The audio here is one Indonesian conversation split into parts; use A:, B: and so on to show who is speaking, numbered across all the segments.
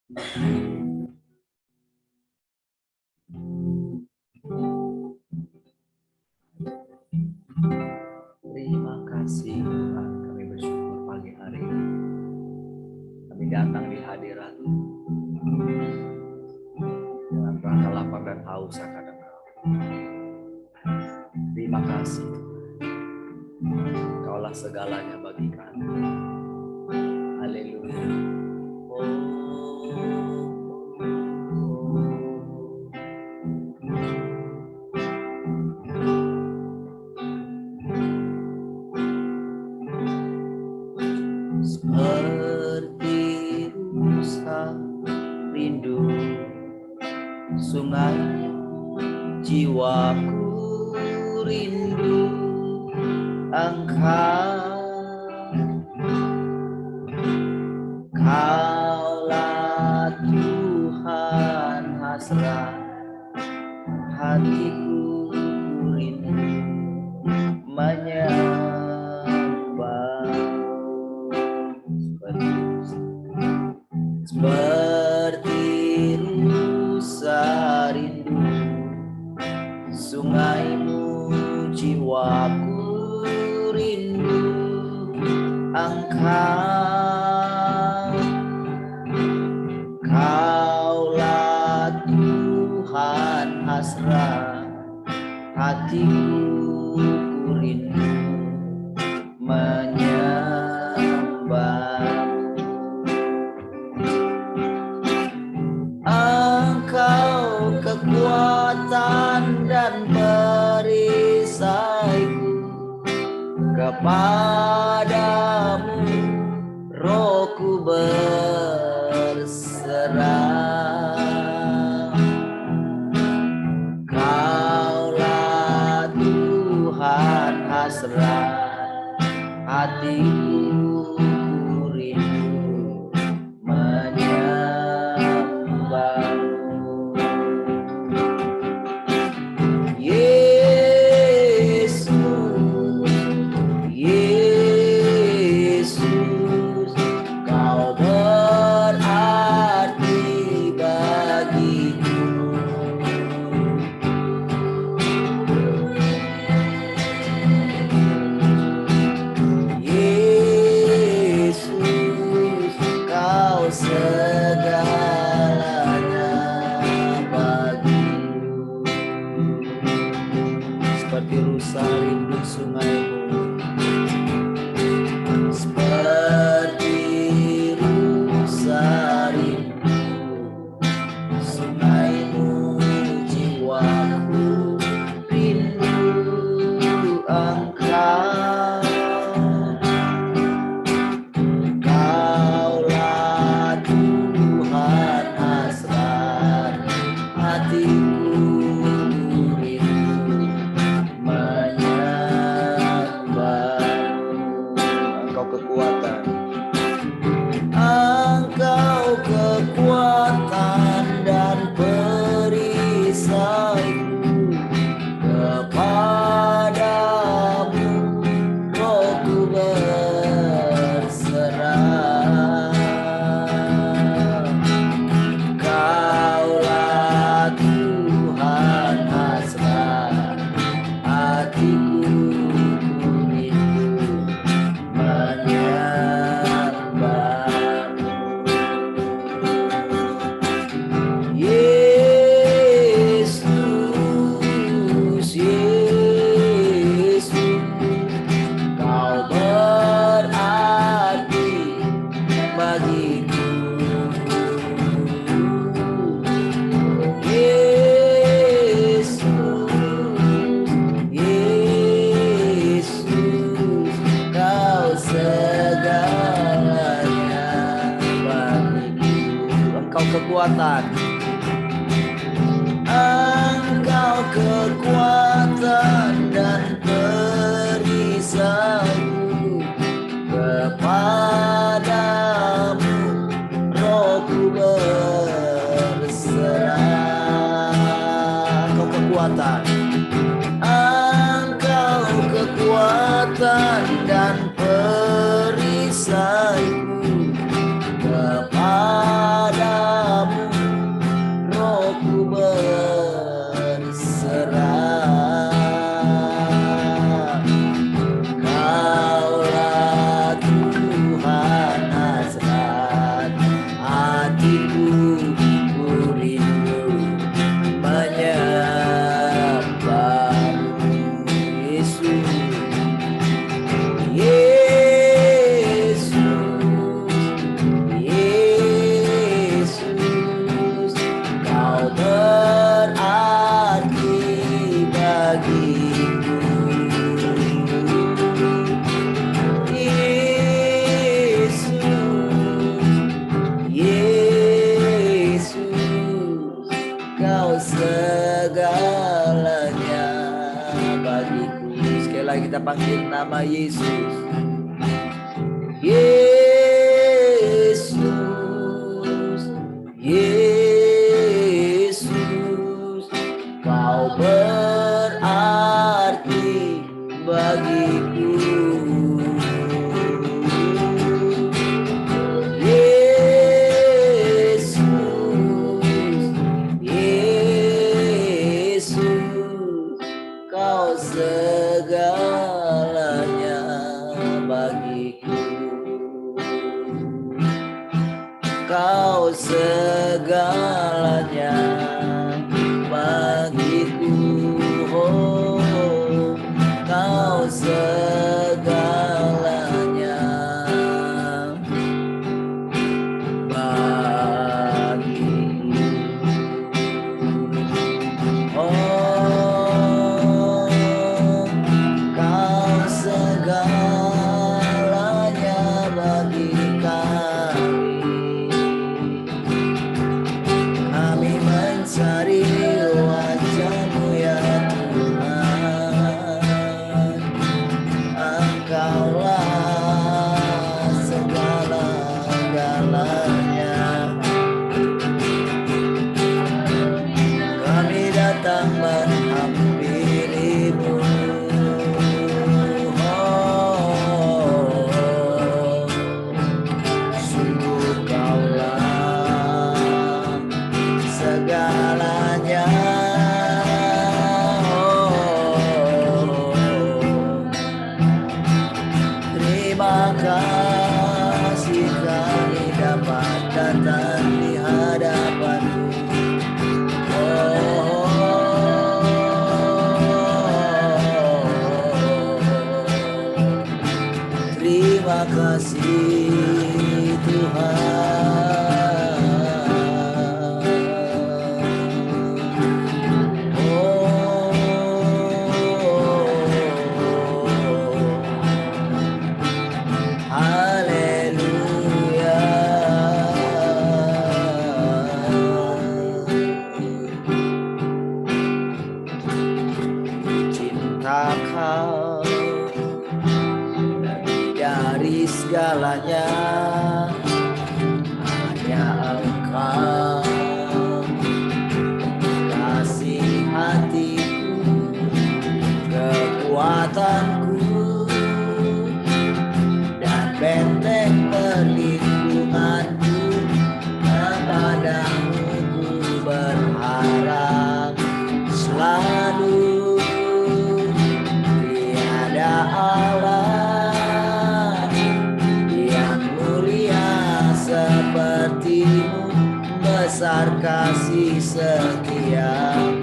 A: Terima kasih Tuhan, kami bersyukur pagi hari ini. Kami datang di hadirat dengan rasa lapar dan haus akan Engkau. Terima kasih Tuhan, Engkaulah segalanya bagi kami. Haleluya. Seperti rusa rindu sungai, jiwaku rindu Engkau. Kaulah Tuhan hasrat hatiku rindu menyembah. Seperti rusa rindu sungaimu, jiwaku rindu Engkau. Kaulah Tuhan hasrat hatiku rindu menyembah. Engkau kekuatan dan perisaiku, kepadamu rohku berserah. Kaulah Tuhan hasrat hatiku rindu menyembah. Kekuatan, Engkau kekuatan dan perisaiku, kepadamu rohku berserah. Engkau kekuatan, Engkau kekuatan dan perisaiku, kepada kita panggil nama Yesus. Yesus, Yesus, Kau berarti bagiku. Yesus, Yesus, Kau segalanya bagiku. Kau segalanya bagiku. Oh, Kau segalanya bagiku. Oh, Kau segalanya bagi kami. Kami mencari wajah-Mu ya Tuhan. Engkaulah segala-galanya. Kami datang menghampiri-Mu. Oh, sungguh Kaulah segalanya. Oh, terima kasih kami dapat datang di hadapan-Mu. Terima kasih Tuhan. Oh, haleluya. Cinta Kau dari segalanya, hanya Engkau kasih hatiku, kekuatanku, dan benteng perlindunganku. Kepadamu ku berharap selalu. Tiada Allah yang mulia seperti-Mu, besar kasih setia-Mu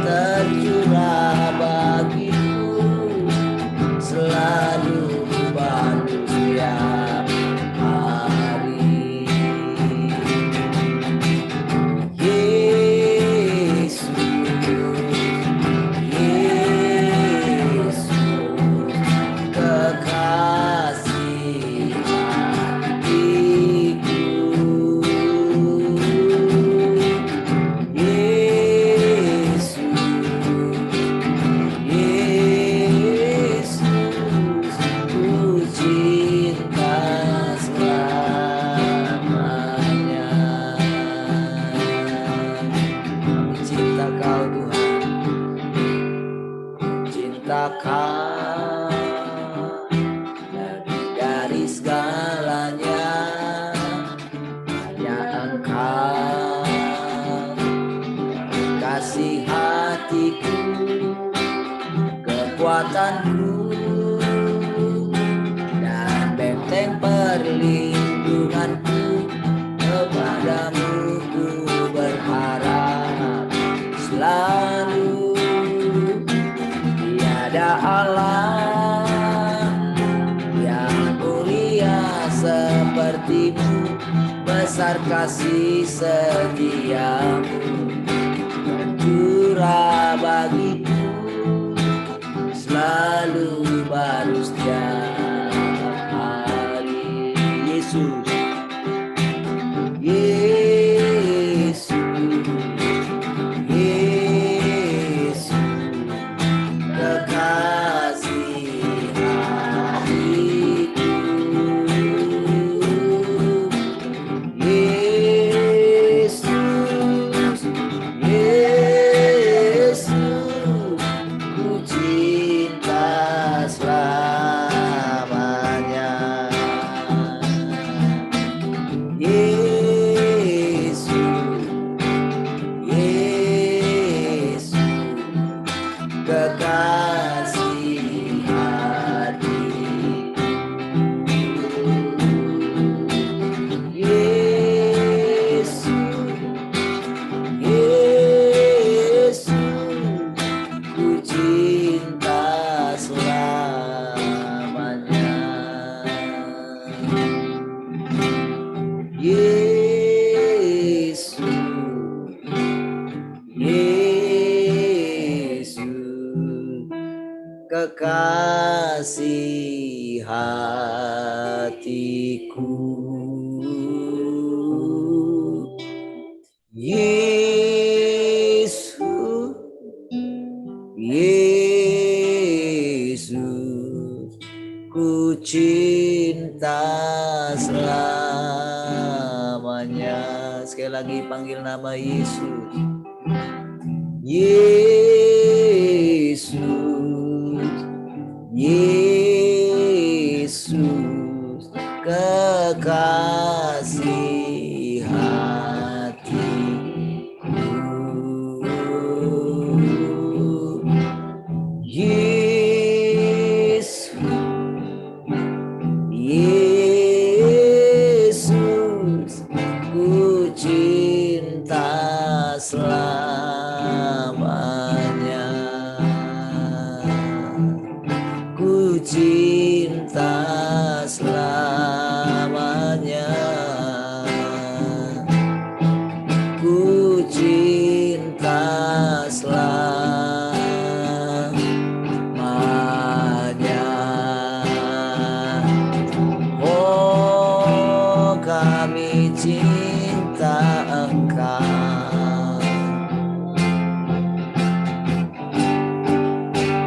A: tercurah bagiku, selalu baru setiap hari. Yesus, Yesus, kekasih hatiku. Yesus, Yesus, ku cinta selamanya. Kami cinta Kau Tuhan, cinta Kau lebih dari segalanya. Hanya Engkau kasih hatiku, kekuatanku, dan benteng perlindunganku. Kepadamu ku berharap selalu. Tiada Allah yang mulia seperti-Mu, besar kasih setia-Mu tercurah bagiku, selalu baru setiap hari. Yesus, Yesus, Yesus, kekasih Yesus, Yesus, kekasih hatiku. Yesus, Yesus, ku cinta selamanya. Sekali lagi panggil nama Yesus. Yesus, Yesus, kekasih hatiku. Yesus, Yesus, ku cinta selamanya. Ku cinta selamanya. Ku cinta selamanya. Oh, kami cinta Engkau.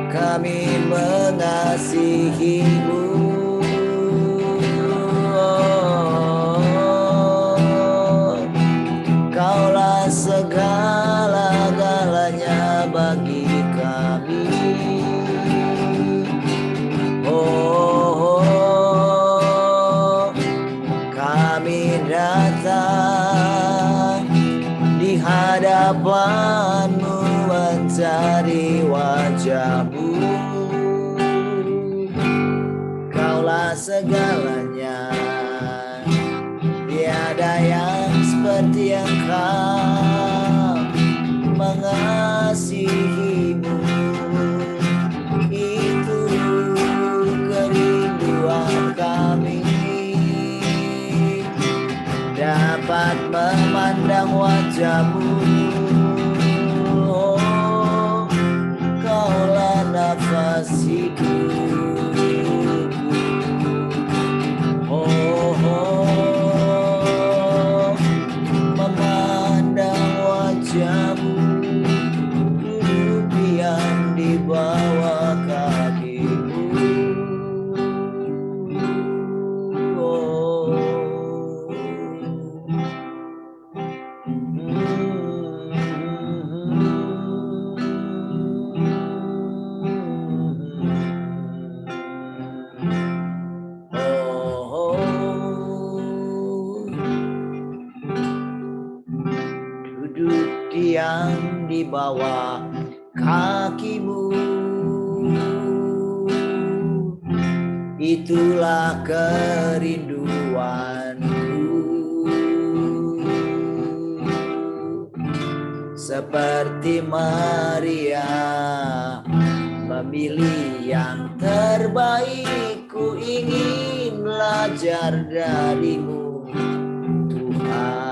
A: Kami mengasihi-Mu. Kaulah segala-galanya bagi kami. Oh, kami datang di hadapan-Mu mencari wajah-Mu. Kaulah segalanya, tiada yang seperti Engkau. Mengasihi-Mu itu kerinduan kami, dapat memandang wajah-Mu. Oh, Kaulah nafas hidupku. Oh, memandang wajah-Mu, duduk diam di bawah kaki-Mu. Oh, duduk diam di bawah kaki-Mu, itulah kerinduanku. Seperti Maria memilih yang terbaik, ku ingin belajar dari-Mu, Tuhan.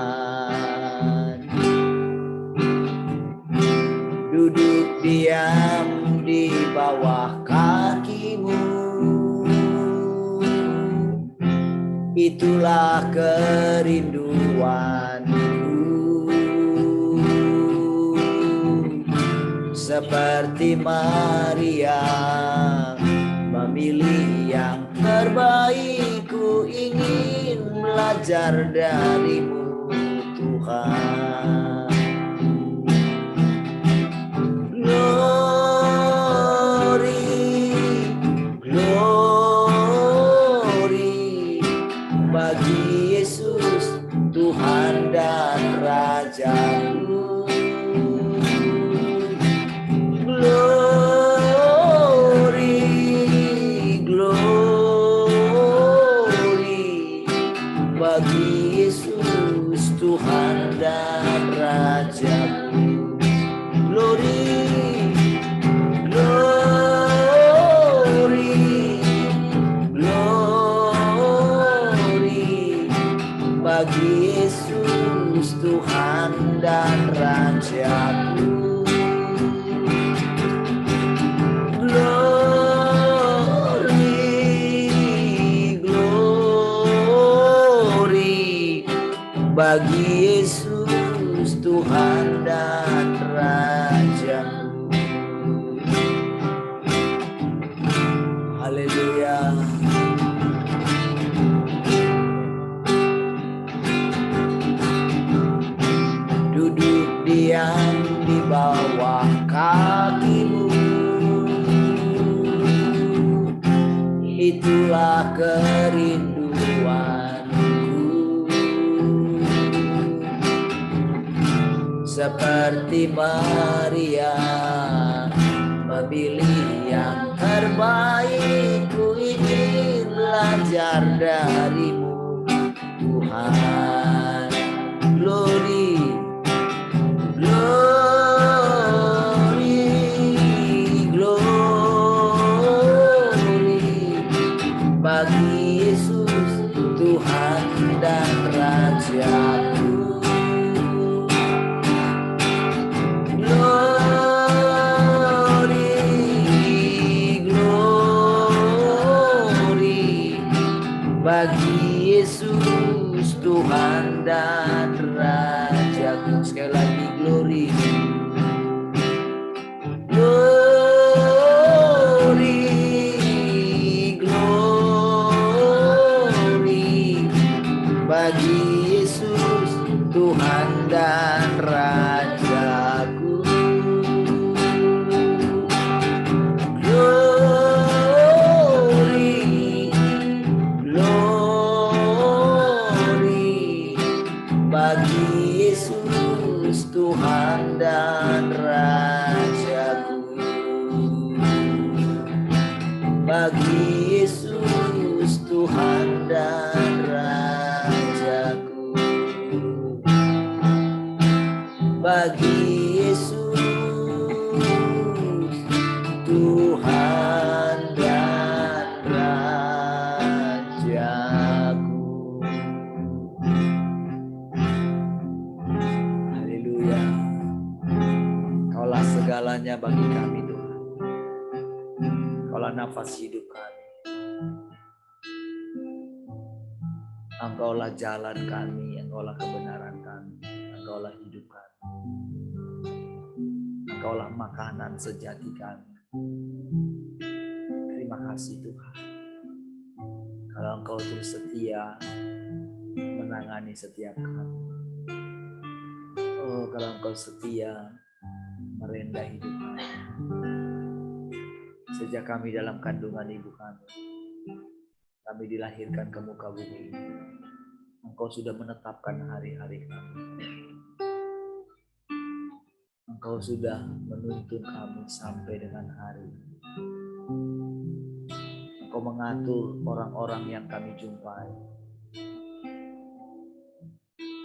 A: Duduk diam di bawah kaki-Mu, itulah kerinduanku. Seperti Maria memilih yang terbaik, ku ingin belajar dari-Mu, Tuhan. Glory, glory bagi Yesus, Tuhan dan Raja-Ku. Glory, glory bagi Yesus, Tuhan dan Raja-Ku. Glory, glory, glory
B: bagi Yesus Tuhan dan Rajaku. Glory, glory bagi Yesus Tuhan dan Rajaku. Haleluya. Duduk diam di bawah kakimu, itulah kerinduanku. Seperti Maria memilih yang terbaik, ku ingin belajar darimu Tuhan. Glory, glory, glory bagi Yesus Tuhan dan Rajaku. Glory, glory bagi Yesus Tuhan dan Rajaku. Sekali lagi, glory, glory, glory bagi Yesus Tuhan dan Rajaku. Glory, glory bagi Yesus Tuhan dan Rajaku. Bagi Yesus Tuhan dan Rajaku. Bagi Yesus Tuhan dan Rajaku. Haleluya. Kaulah segalanya bagi kami Tuhan. Kaulah nafas hidup kami. Engkaulah jalan kami, Engkaulah kebenaran kami, Engkaulah hidup kami. Engkaulah makanan sejati kami. Terima kasih Tuhan. Kalau Engkau terus setia menangani setiap kami. Oh, kalau Engkau setia merendah hidup kami. Sejak kami dalam kandungan ibu kami dilahirkan ke muka bumi ini. Engkau sudah menetapkan hari-hari kami. Engkau sudah menuntun kami sampai dengan hari. Engkau mengatur orang-orang yang kami jumpai.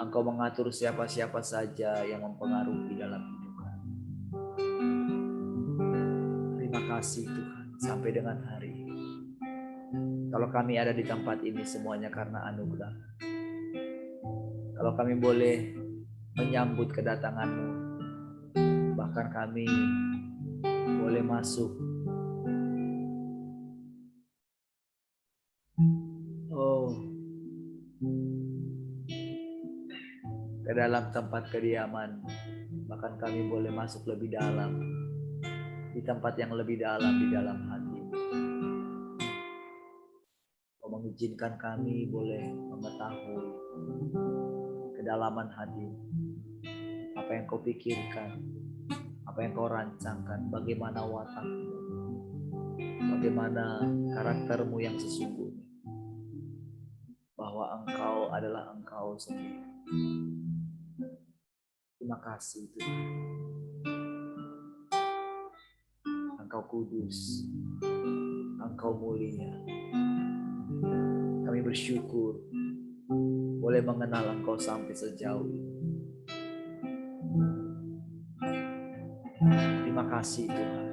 B: Engkau mengatur siapa-siapa saja yang mempengaruhi dalam hidup kami. Terima kasih Tuhan, sampai dengan hari ini. Kalau kami ada di tempat ini semuanya karena anugerah. Kalau kami boleh menyambut kedatangan-Mu, bahkan kami boleh masuk ke dalam tempat kediaman, bahkan kami boleh masuk lebih dalam, di tempat yang lebih dalam, di dalam hati. Kau mengizinkan kami boleh mengetahui kedalaman hati, apa yang kau pikirkan, apa yang kau rancangkan, bagaimana watakmu, bagaimana karaktermu yang sesungguhnya, bahwa Engkau adalah Engkau sendiri. Terima kasih Tuhan. Engkau kudus, Engkau mulia. Kami bersyukur boleh mengenal Engkau sampai sejauh ini. Terima kasih Tuhan.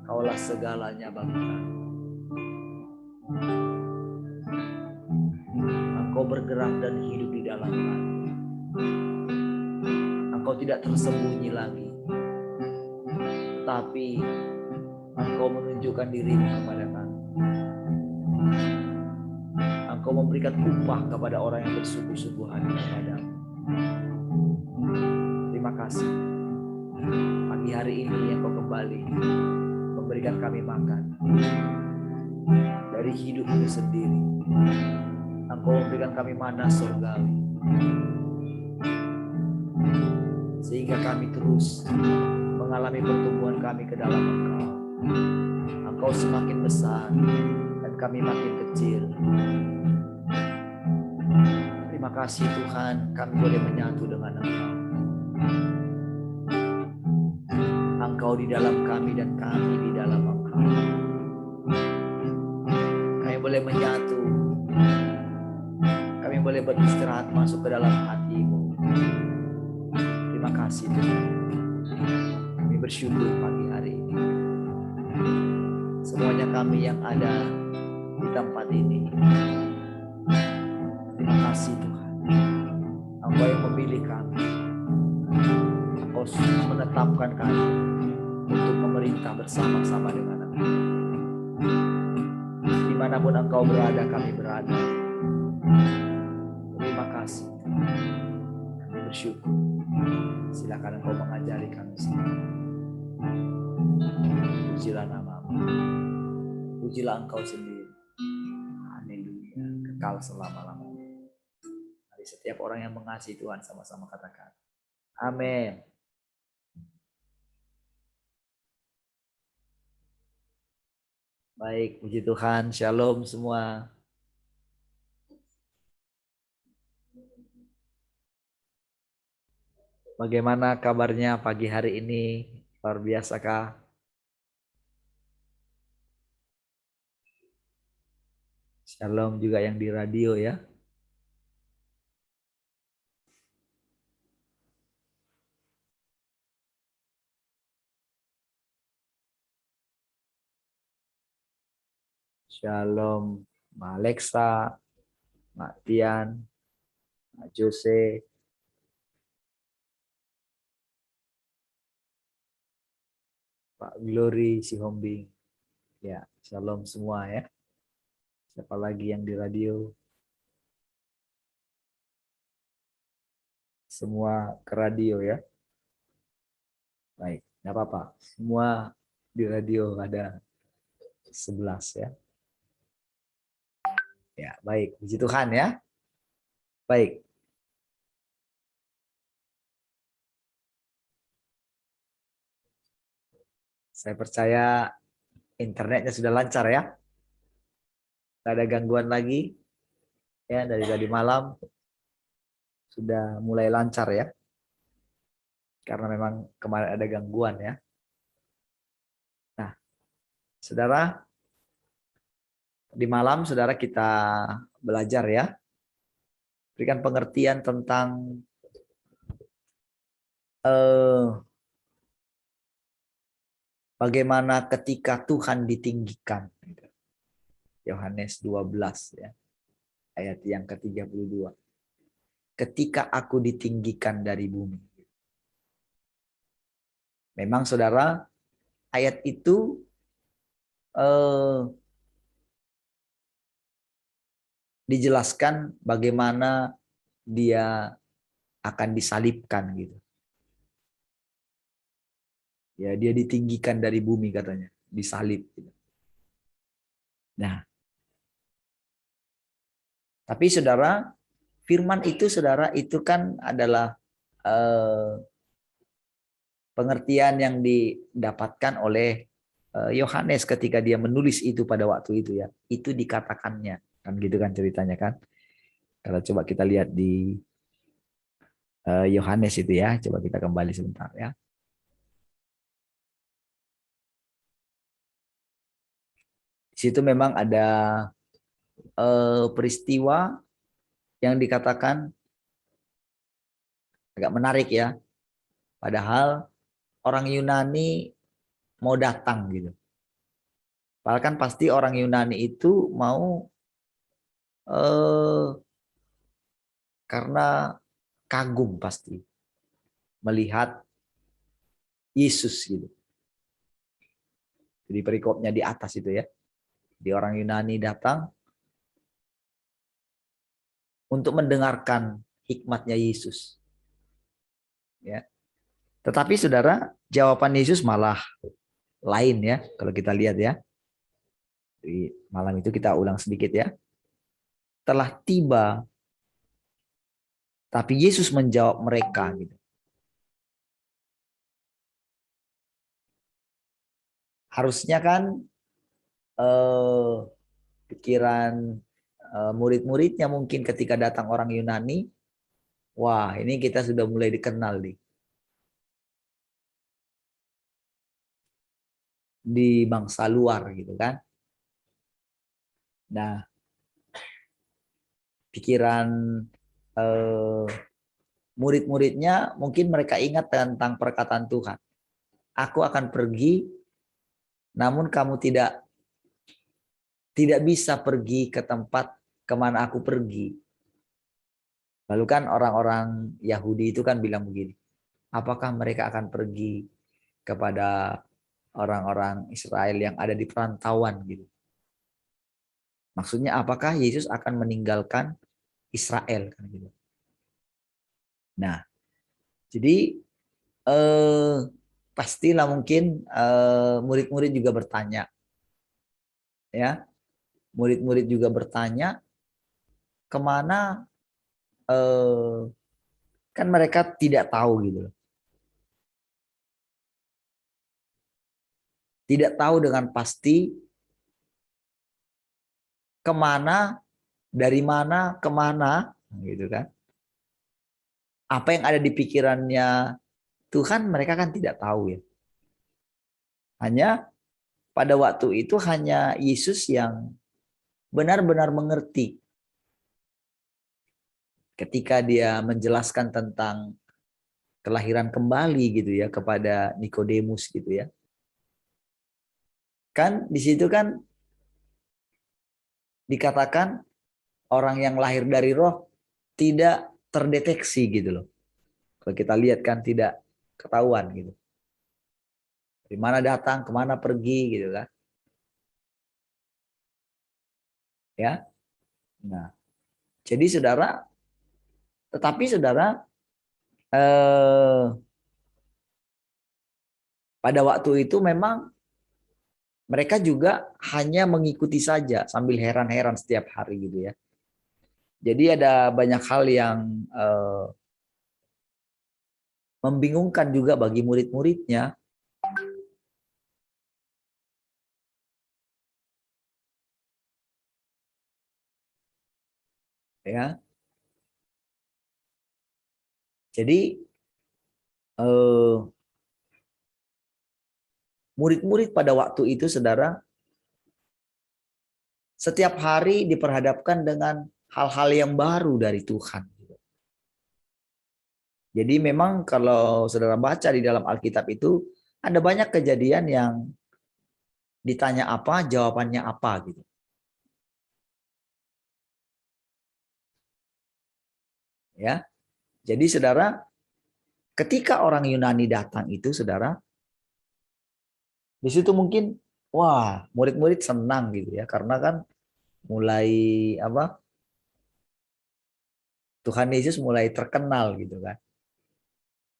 B: Kaulah segalanya bagi kami. Engkau bergerak dan hidup di dalam kami. Engkau tidak tersembunyi lagi, tapi Engkau menunjukkan dirimu kepada kami. Engkau memberikan upah kepada orang yang bersungguh-sungguh hati kepadamu. Terima kasih. Pagi hari ini Engkau kembali memberikan kami makan dari hidup-Mu sendiri. Engkau memberikan kami mana surgawi, sehingga kami terus mengalami pertumbuhan kami ke dalam Engkau. Engkau semakin besar dan kami makin kecil. Terima kasih Tuhan, kami boleh menyatu dengan Engkau. Engkau di dalam kami dan kami di dalam Engkau. Kami boleh menyatu. Kami boleh beristirahat masuk ke dalam hati-Mu. Terima kasih Tuhan. Kami bersyukur pagi hari ini. Semuanya kami yang ada di tempat ini. Terima kasih Tuhan. Engkau yang memilih kami. Engkau menetapkan kami untuk memerintah bersama-sama dengan Engkau. Dimanapun Engkau berada, kami berada. Terima kasih. Kami bersyukur. Silakan Engkau mengajari kami semua. Pujilah nama-Mu. Pujilah Engkau sendiri. Haleluya. Kekal selama-lamanya. Mari setiap orang yang mengasihi Tuhan sama-sama katakan. Amin. Baik, puji Tuhan. Shalom semua. Bagaimana kabarnya pagi hari ini? Luar biasa kah? Shalom juga yang di radio ya. Shalom Mbak Alexa, Mbak Tian, Mbak Jose. Pak Glory Sihombing. Ya, shalom semua ya. Siapa lagi yang di radio? Semua ke radio ya. Baik, nggak apa-apa. Semua di radio ada 11 ya. Ya, baik. Puji Tuhan ya. Baik. Saya percaya internetnya sudah lancar ya. Tidak ada gangguan lagi. Ya, dari tadi malam sudah mulai lancar ya. Karena memang kemarin ada gangguan ya. Nah, saudara, di malam saudara kita belajar ya. Berikan pengertian tentang bagaimana ketika Tuhan ditinggikan. Yohanes 12 ya. Ayat yang ke-32. Ketika aku ditinggikan dari bumi. Memang saudara, ayat itu dijelaskan bagaimana dia akan disalibkan gitu. Ya, dia ditinggikan dari bumi katanya, disalib gitu. Nah, tapi saudara, firman itu saudara itu kan adalah pengertian yang didapatkan oleh Yohanes ketika dia menulis itu pada waktu itu ya. Itu dikatakannya, kan gitu kan ceritanya kan. Kalau coba kita lihat di Yohanes itu ya, coba kita kembali sebentar ya. Di situ memang ada peristiwa yang dikatakan agak menarik ya. Padahal orang Yunani mau datang gitu. Padahal kan pasti orang Yunani itu mau karena kagum pasti melihat Yesus gitu. Jadi perikopnya di atas itu ya. Di orang Yunani datang untuk mendengarkan hikmatnya Yesus. Ya. Tetapi saudara, jawaban Yesus malah lain ya, kalau kita lihat ya. Di malam itu kita ulang sedikit ya. Telah tiba, tapi Yesus menjawab mereka gitu. Harusnya kan pikiran murid-muridnya mungkin ketika datang orang Yunani, wah ini kita sudah mulai dikenal nih di bangsa luar gitu kan. Nah, pikiran murid-muridnya mungkin mereka ingat tentang perkataan Tuhan. Aku akan pergi, namun kamu tidak bisa pergi ke tempat kemana aku pergi. Lalu kan orang-orang Yahudi itu kan bilang begini, apakah mereka akan pergi kepada orang-orang Israel yang ada di perantauan gitu. Maksudnya apakah Yesus akan meninggalkan Israel kan gitu. Nah, jadi pastilah mungkin murid-murid juga bertanya, ya, murid-murid juga bertanya kemana, kan mereka tidak tahu gitu, tidak tahu dengan pasti kemana, dari mana, kemana, gitu kan? Apa yang ada di pikirannya Tuhan mereka kan tidak tahu ya. Hanya pada waktu itu hanya Yesus yang benar-benar mengerti ketika dia menjelaskan tentang kelahiran kembali gitu ya kepada Nikodemus gitu ya. Kan di situ kan dikatakan orang yang lahir dari roh tidak terdeteksi gitu loh. Kalau kita lihat kan tidak ketahuan gitu. Dari mana datang, kemana pergi gitu kan. Ya. Nah, jadi saudara, tetapi saudara pada waktu itu memang mereka juga hanya mengikuti saja sambil heran-heran setiap hari gitu ya. Jadi ada banyak hal yang membingungkan juga bagi murid-muridnya. Ya. Jadi murid-murid pada waktu itu saudara setiap hari diperhadapkan dengan hal-hal yang baru dari Tuhan. Jadi memang kalau saudara baca di dalam Alkitab itu ada banyak kejadian yang ditanya apa, jawabannya apa gitu. Ya. Jadi saudara, ketika orang Yunani datang itu saudara, di situ mungkin wah, murid-murid senang gitu ya karena kan mulai apa? Tuhan Yesus mulai terkenal gitu kan.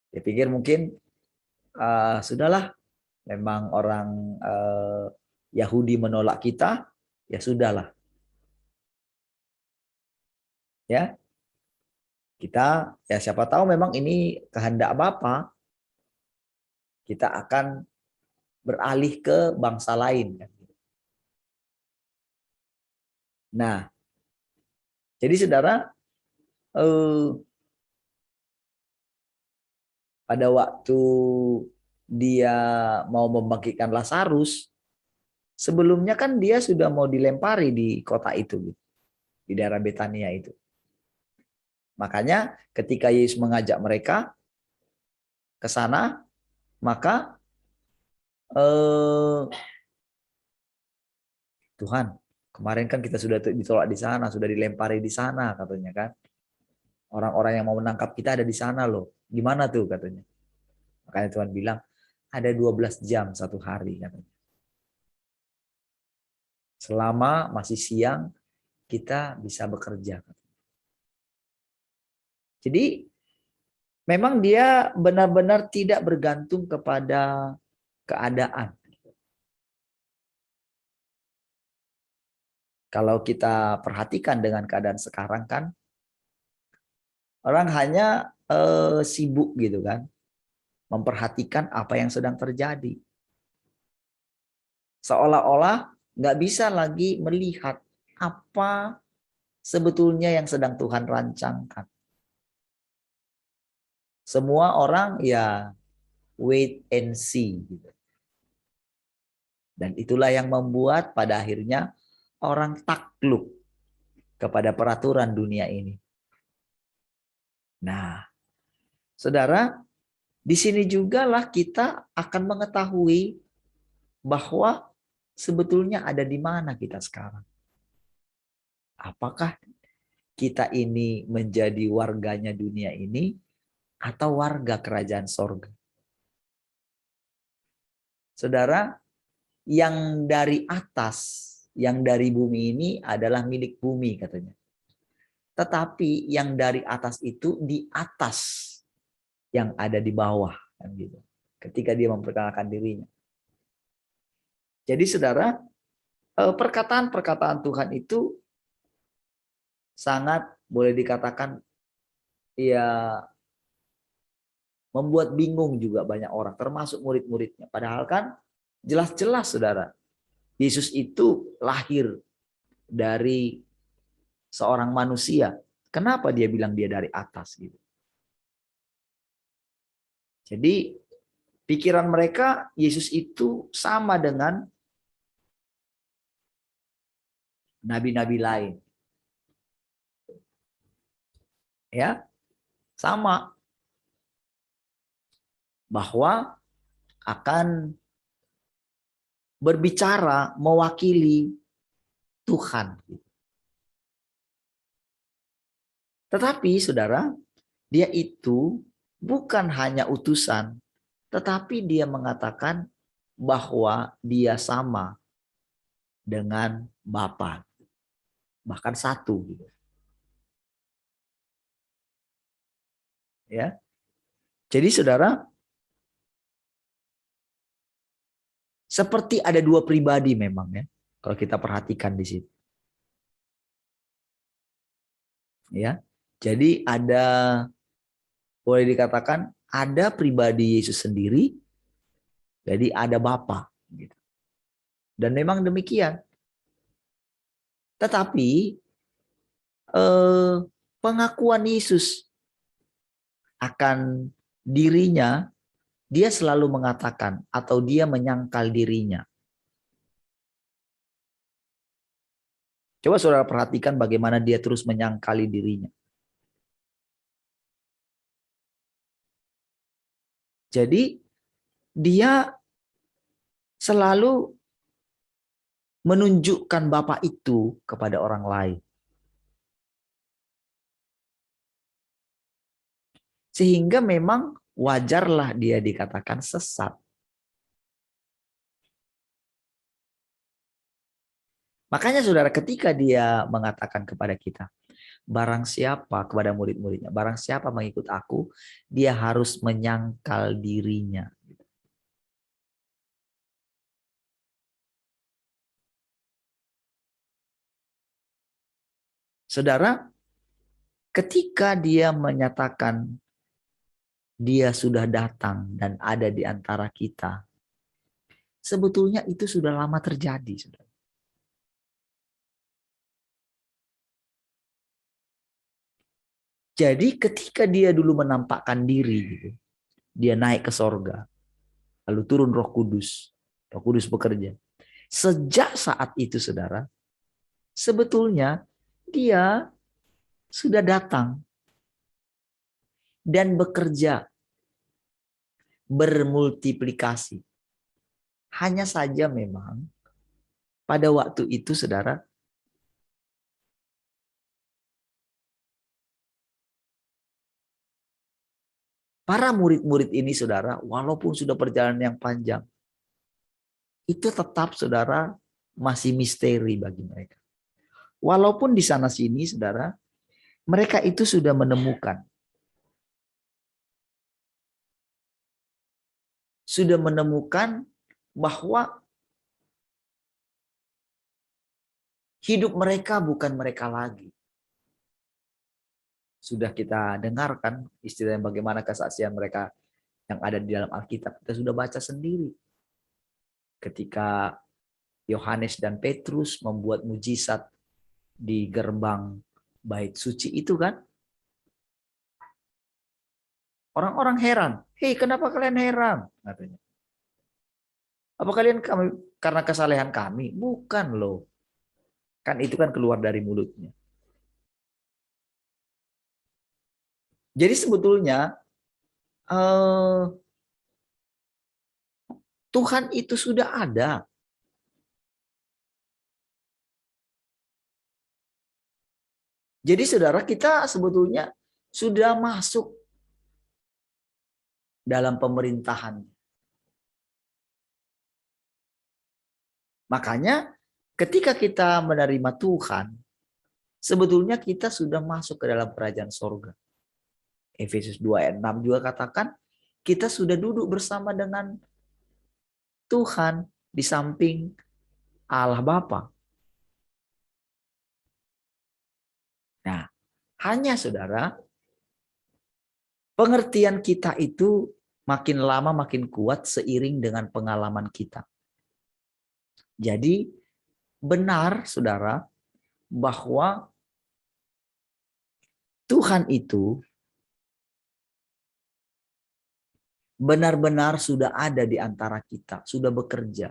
B: Dia pikir mungkin sudahlah, memang orang Yahudi menolak kita, ya sudahlah. Ya, kita ya siapa tahu memang ini kehendak Bapa, kita akan beralih ke bangsa lain. Nah, jadi saudara, pada waktu dia mau membangkitkan Lazarus, sebelumnya kan dia sudah mau dilempari di kota itu, di daerah Betania itu. Makanya ketika Yesus mengajak mereka ke sana, maka Tuhan, kemarin kan kita sudah ditolak di sana, sudah dilempari di sana katanya kan. Orang-orang yang mau menangkap kita ada di sana loh. Gimana tuh katanya. Makanya Tuhan bilang ada 12 jam satu hari katanya. Selama masih siang kita bisa bekerja. Jadi memang dia benar-benar tidak bergantung kepada keadaan. Kalau kita perhatikan dengan keadaan sekarang kan, orang hanya sibuk gitu kan, memperhatikan apa yang sedang terjadi. Seolah-olah nggak bisa lagi melihat apa sebetulnya yang sedang Tuhan rancangkan. Semua orang ya wait and see. Gitu. Dan itulah yang membuat pada akhirnya orang takluk kepada peraturan dunia ini. Nah, saudara, di sini jugalah kita akan mengetahui bahwa sebetulnya ada di mana kita sekarang. Apakah kita ini menjadi warganya dunia ini atau warga kerajaan sorga? Saudara, yang dari atas, yang dari bumi ini adalah milik bumi katanya. Tetapi yang dari atas itu di atas yang ada di bawah kan gitu. Ketika dia memperkenalkan dirinya. Jadi saudara, perkataan-perkataan Tuhan itu sangat boleh dikatakan ya membuat bingung juga banyak orang, termasuk murid-muridnya. Padahal kan jelas-jelas saudara, Yesus itu lahir dari seorang manusia. Kenapa dia bilang dia dari atas gitu? Jadi pikiran mereka Yesus itu sama dengan nabi-nabi lain. Ya, sama. Bahwa akan berbicara mewakili Tuhan. Tetapi saudara, dia itu bukan hanya utusan, tetapi dia mengatakan bahwa dia sama dengan Bapa. Bahkan satu. Ya. Jadi saudara, seperti ada dua pribadi memang ya. Kalau kita perhatikan di situ. Ya. Jadi ada, boleh dikatakan ada pribadi Yesus sendiri, jadi ada Bapa. Gitu. Dan memang demikian. Tetapi pengakuan Yesus akan dirinya, dia selalu mengatakan atau dia menyangkal dirinya. Coba saudara perhatikan bagaimana dia terus menyangkali dirinya. Jadi dia selalu menunjukkan Bapa itu kepada orang lain. Sehingga memang wajarlah dia dikatakan sesat. Makanya saudara ketika dia mengatakan kepada kita, barang siapa kepada murid-muridnya, barang siapa mengikut aku, dia harus menyangkal dirinya. Saudara, ketika dia menyatakan dia sudah datang dan ada di antara kita, sebetulnya itu sudah lama terjadi. Saudara. Jadi ketika dia dulu menampakkan diri, gitu, dia naik ke sorga, lalu turun Roh Kudus bekerja. Sejak saat itu saudara, sebetulnya dia sudah datang dan bekerja, bermultiplikasi. Hanya saja memang pada waktu itu saudara, para murid-murid ini saudara, walaupun sudah perjalanan yang panjang, itu tetap saudara masih misteri bagi mereka. Walaupun di sana sini saudara, mereka itu sudah menemukan bahwa hidup mereka bukan mereka lagi. Sudah kita dengarkan istilahnya bagaimana kesaksian mereka yang ada di dalam Alkitab. Kita sudah baca sendiri. Ketika Yohanes dan Petrus membuat mujizat di gerbang bait suci itu kan. Orang-orang heran. Hei, kenapa kalian heran? Katanya. Apa kalian karena kesalehan kami? Bukan loh. Kan itu kan keluar dari mulutnya. Jadi sebetulnya Tuhan itu sudah ada. Jadi saudara, kita sebetulnya sudah masuk dalam pemerintahan. Makanya ketika kita menerima Tuhan, sebetulnya kita sudah masuk ke dalam kerajaan sorga. Efesus 2 ayat 6 juga katakan, kita sudah duduk bersama dengan Tuhan di samping Allah Bapa. Nah, hanya saudara, pengertian kita itu makin lama makin kuat seiring dengan pengalaman kita. Jadi benar saudara bahwa Tuhan itu benar-benar sudah ada di antara kita, sudah bekerja.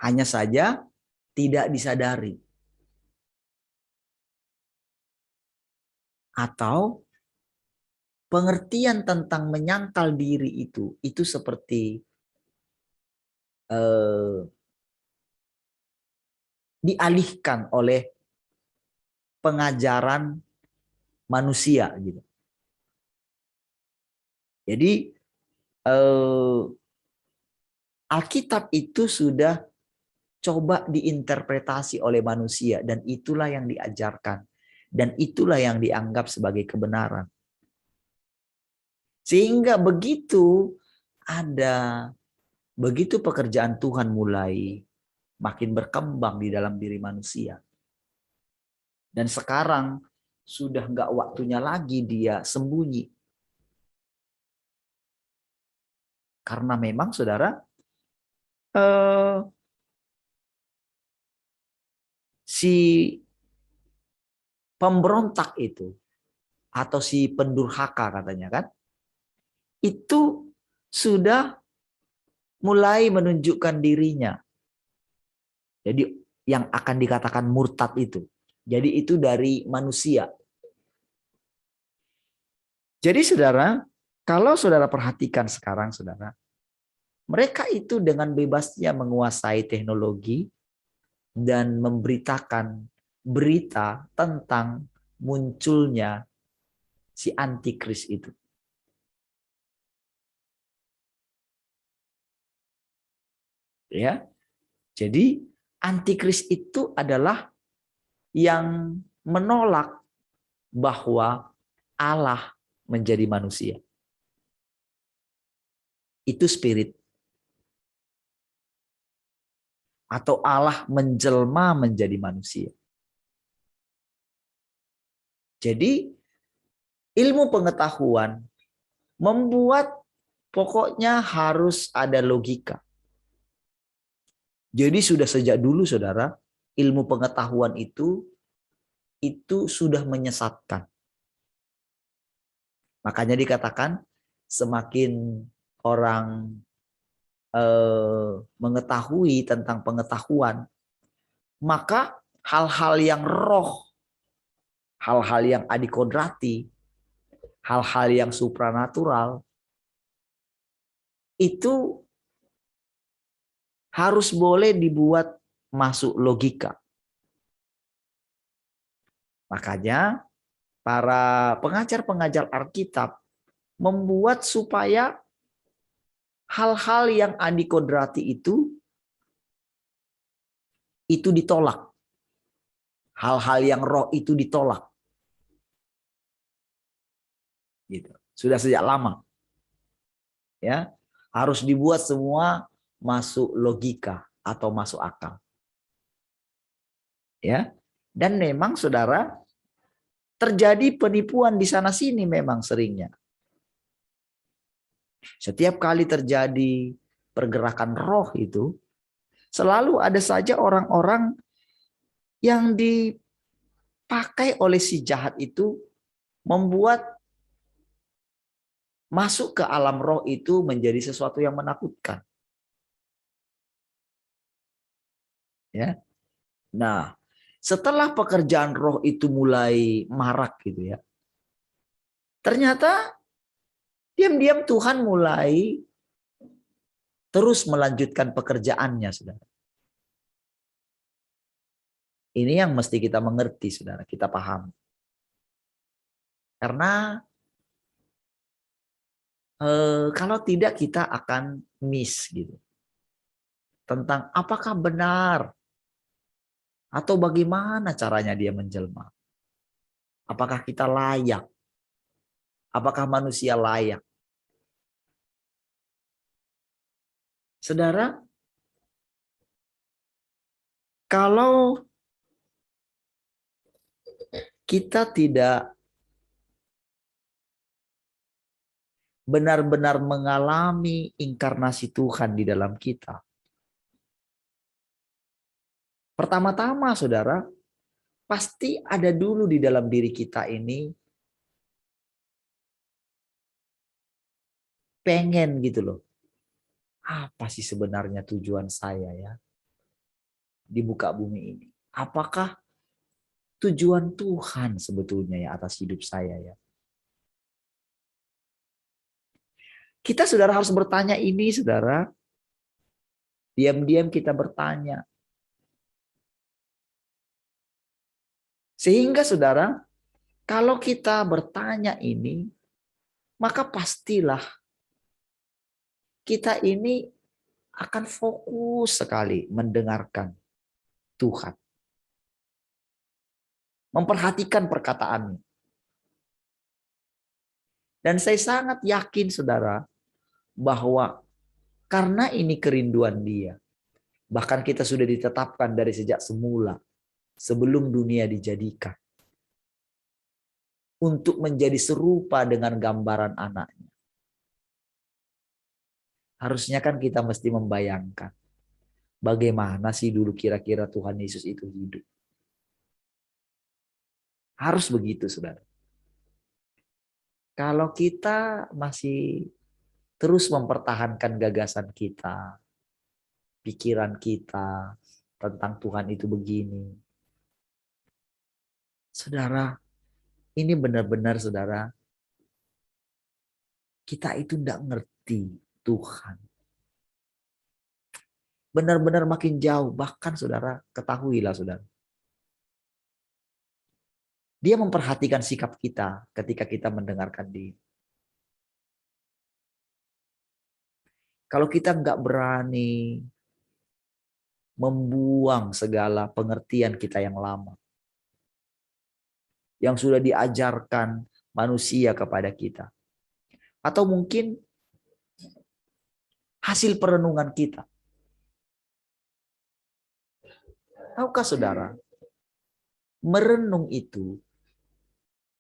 B: Hanya saja tidak disadari. Atau pengertian tentang menyangkal diri itu seperti dialihkan oleh pengajaran manusia gitu. Jadi Alkitab itu sudah coba diinterpretasi oleh manusia dan itulah yang diajarkan dan itulah yang dianggap sebagai kebenaran. Sehingga begitu pekerjaan Tuhan mulai makin berkembang di dalam diri manusia. Dan sekarang sudah nggak waktunya lagi dia sembunyi. Karena memang saudara, si pemberontak itu, atau si pendurhaka katanya kan, itu sudah mulai menunjukkan dirinya. Jadi yang akan dikatakan murtad itu. Jadi itu dari manusia. Jadi saudara, kalau saudara perhatikan sekarang saudara, mereka itu dengan bebasnya menguasai teknologi dan memberitakan berita tentang munculnya si antikris itu. Ya. Jadi antikris itu adalah yang menolak bahwa Allah menjadi manusia. Itu spirit. Atau Allah menjelma menjadi manusia. Jadi ilmu pengetahuan membuat pokoknya harus ada logika. Jadi sudah sejak dulu saudara, ilmu pengetahuan itu sudah menyesatkan. Makanya dikatakan semakin orang mengetahui tentang pengetahuan, maka hal-hal yang roh, hal-hal yang adikodrati, hal-hal yang supranatural, itu harus boleh dibuat masuk logika. Makanya para pengajar-pengajar Alkitab membuat supaya hal-hal yang adikodrati itu ditolak. Hal-hal yang roh itu ditolak. Gitu. Sudah sejak lama. Ya, harus dibuat semua masuk logika atau masuk akal. Ya. Dan memang saudara, terjadi penipuan di sana sini memang seringnya. Setiap kali terjadi pergerakan roh itu, selalu ada saja orang-orang yang dipakai oleh si jahat itu membuat masuk ke alam roh itu menjadi sesuatu yang menakutkan. Ya. Nah, setelah pekerjaan roh itu mulai marak gitu ya. Ternyata diam-diam Tuhan mulai terus melanjutkan pekerjaannya, saudara. Ini yang mesti kita mengerti, saudara. Kita paham. Karena kalau tidak kita akan miss gitu. Tentang apakah benar atau bagaimana caranya dia menjelma. Apakah kita layak? Apakah manusia layak? Saudara, kalau kita tidak benar-benar mengalami inkarnasi Tuhan di dalam kita. Pertama-tama saudara, pasti ada dulu di dalam diri kita ini pengen gitu loh. Apa sih sebenarnya tujuan saya ya di muka bumi ini? Apakah tujuan Tuhan sebetulnya ya atas hidup saya ya? Kita saudara harus bertanya ini saudara. Diam-diam kita bertanya. Sehingga saudara, kalau kita bertanya ini, maka pastilah kita ini akan fokus sekali mendengarkan Tuhan. Memperhatikan perkataannya. Dan saya sangat yakin saudara, bahwa karena ini kerinduan dia, bahkan kita sudah ditetapkan dari sejak semula, sebelum dunia dijadikan, untuk menjadi serupa dengan gambaran anaknya. Harusnya kan kita mesti membayangkan, bagaimana sih dulu kira-kira Tuhan Yesus itu hidup. Harus begitu saudara. Kalau kita masih terus mempertahankan gagasan kita, pikiran kita tentang Tuhan itu begini. Saudara, ini benar-benar saudara, kita itu tidak ngerti Tuhan. Benar-benar makin jauh, bahkan saudara, ketahuilah saudara. Dia memperhatikan sikap kita ketika kita mendengarkan dia. Kalau kita nggak berani membuang segala pengertian kita yang lama, yang sudah diajarkan manusia kepada kita, atau mungkin hasil perenungan kita. Tahukah saudara, merenung itu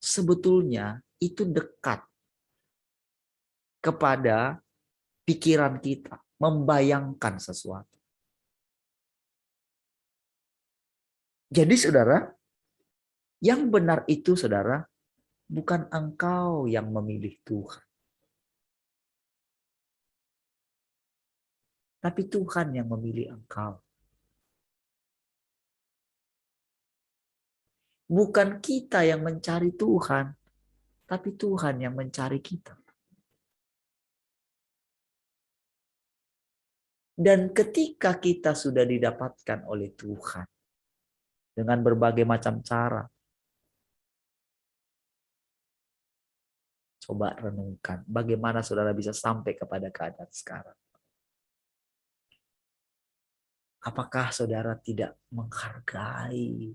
B: sebetulnya itu dekat kepada pikiran kita, membayangkan sesuatu. Jadi saudara, yang benar itu saudara, bukan engkau yang memilih Tuhan. Tapi Tuhan yang memilih engkau. Bukan kita yang mencari Tuhan, tapi Tuhan yang mencari kita. Dan ketika kita sudah didapatkan oleh Tuhan, dengan berbagai macam cara, Coba renungkan bagaimana saudara bisa sampai kepada keadaan sekarang. Apakah saudara tidak menghargai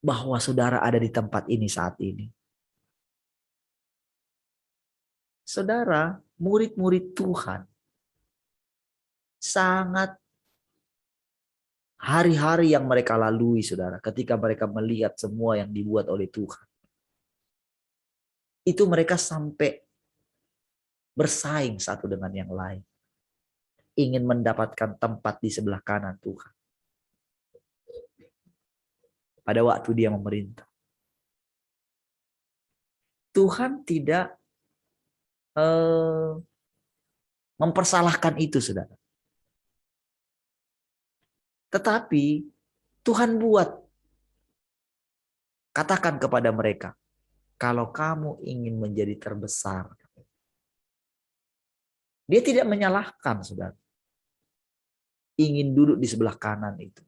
B: bahwa saudara ada di tempat ini saat ini? Saudara, murid-murid Tuhan, sangat hari-hari yang mereka lalui, saudara, ketika mereka melihat semua yang dibuat oleh Tuhan. Itu mereka sampai bersaing satu dengan yang lain. Ingin mendapatkan tempat di sebelah kanan Tuhan. Pada waktu dia memerintah. Tuhan tidak mempersalahkan itu, saudara. Tetapi Tuhan buat. Katakan kepada mereka, kalau kamu ingin menjadi terbesar. Dia tidak menyalahkan, saudara. Ingin duduk di sebelah kanan itu.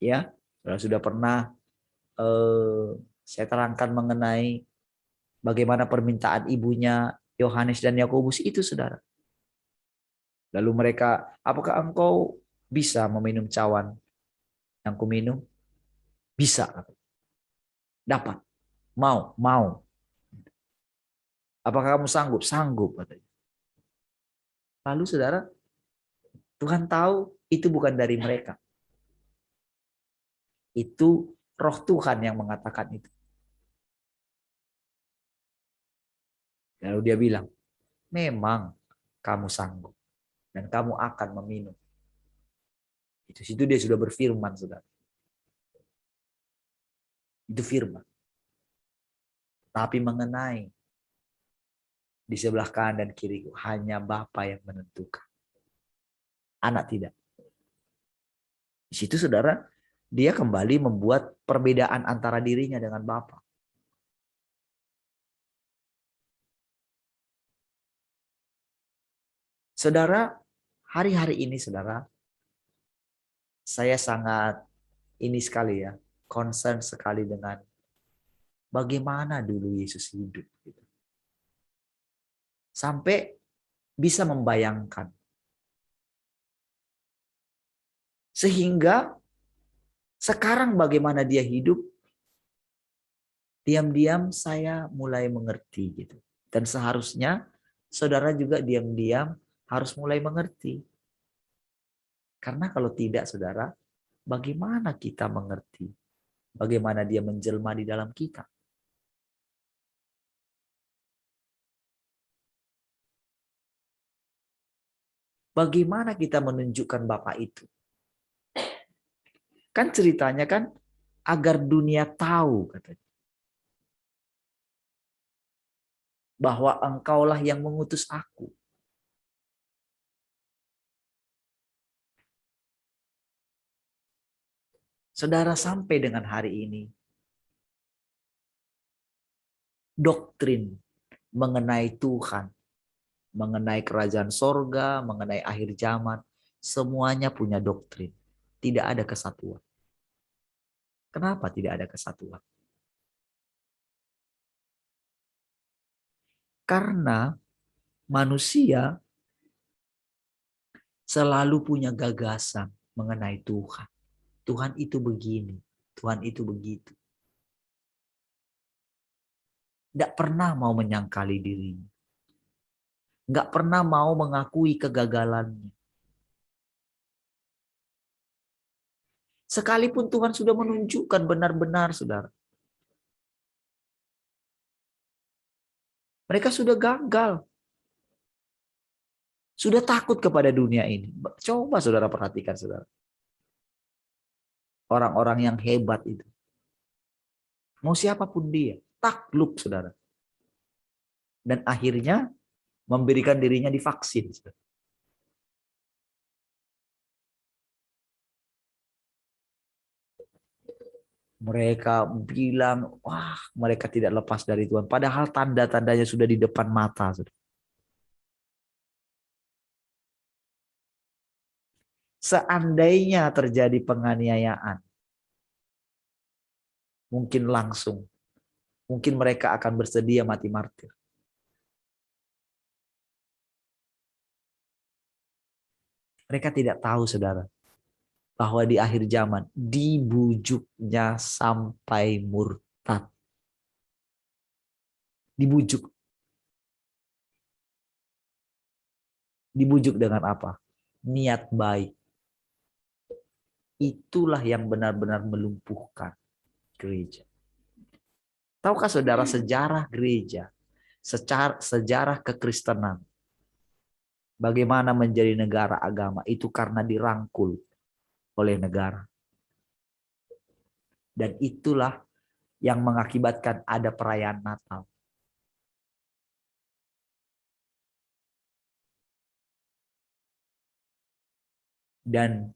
B: Ya, sudah pernah saya terangkan mengenai bagaimana permintaan ibunya Yohanes dan Yakobus itu, saudara. Lalu mereka, apakah engkau bisa meminum cawan yang kuminum? Bisa. Dapat. Mau. Apakah kamu sanggup? Sanggup, katanya. Lalu saudara, Tuhan tahu itu bukan dari mereka. Itu Roh Tuhan yang mengatakan itu. Lalu dia bilang, memang kamu sanggup dan kamu akan meminum. Itu situ dia sudah berfirman, saudara. Itu firman. Tapi mengenai di sebelah kanan dan kiriku hanya Bapa yang menentukan. Anak tidak. Di situ saudara, dia kembali membuat perbedaan antara dirinya dengan Bapa. Saudara, hari-hari ini saudara, saya sangat ini sekali ya, concern sekali dengan bagaimana dulu Yesus hidup. Sampai bisa membayangkan. Sehingga sekarang bagaimana dia hidup, diam-diam saya mulai mengerti gitu. Dan seharusnya saudara juga diam-diam harus mulai mengerti. Karena kalau tidak, saudara, bagaimana kita mengerti? Bagaimana dia menjelma di dalam kita? Bagaimana kita menunjukkan Bapa itu? Kan ceritanya kan agar dunia tahu, katanya, bahwa engkaulah yang mengutus aku. Saudara, sampai dengan hari ini, doktrin mengenai Tuhan, mengenai kerajaan sorga, mengenai akhir zaman, semuanya punya doktrin. Tidak ada kesatuan. Kenapa tidak ada kesatuan? Karena manusia selalu punya gagasan mengenai Tuhan. Tuhan itu begini, Tuhan itu begitu. Tidak pernah mau menyangkali dirinya. Nggak pernah mau mengakui kegagalannya. Sekalipun Tuhan sudah menunjukkan benar-benar, saudara. Mereka sudah gagal. Sudah takut kepada dunia ini. Coba saudara perhatikan, saudara. Orang-orang yang hebat itu. Mau siapapun dia, takluk, saudara. Dan akhirnya memberikan dirinya divaksin. Saudara. Mereka bilang, wah, mereka tidak lepas dari Tuhan. Padahal tanda-tandanya sudah di depan mata. Saudara. Seandainya terjadi penganiayaan, mungkin langsung, mungkin mereka akan bersedia mati martir. Mereka tidak tahu, saudara, bahwa di akhir zaman dibujuknya sampai murtad. Dibujuk. Dibujuk dengan apa? Niat baik. Itulah yang benar-benar melumpuhkan gereja. Tahukah saudara sejarah gereja, sejarah kekristenan, bagaimana menjadi negara agama itu karena dirangkul oleh negara. Dan itulah yang mengakibatkan ada perayaan Natal. Dan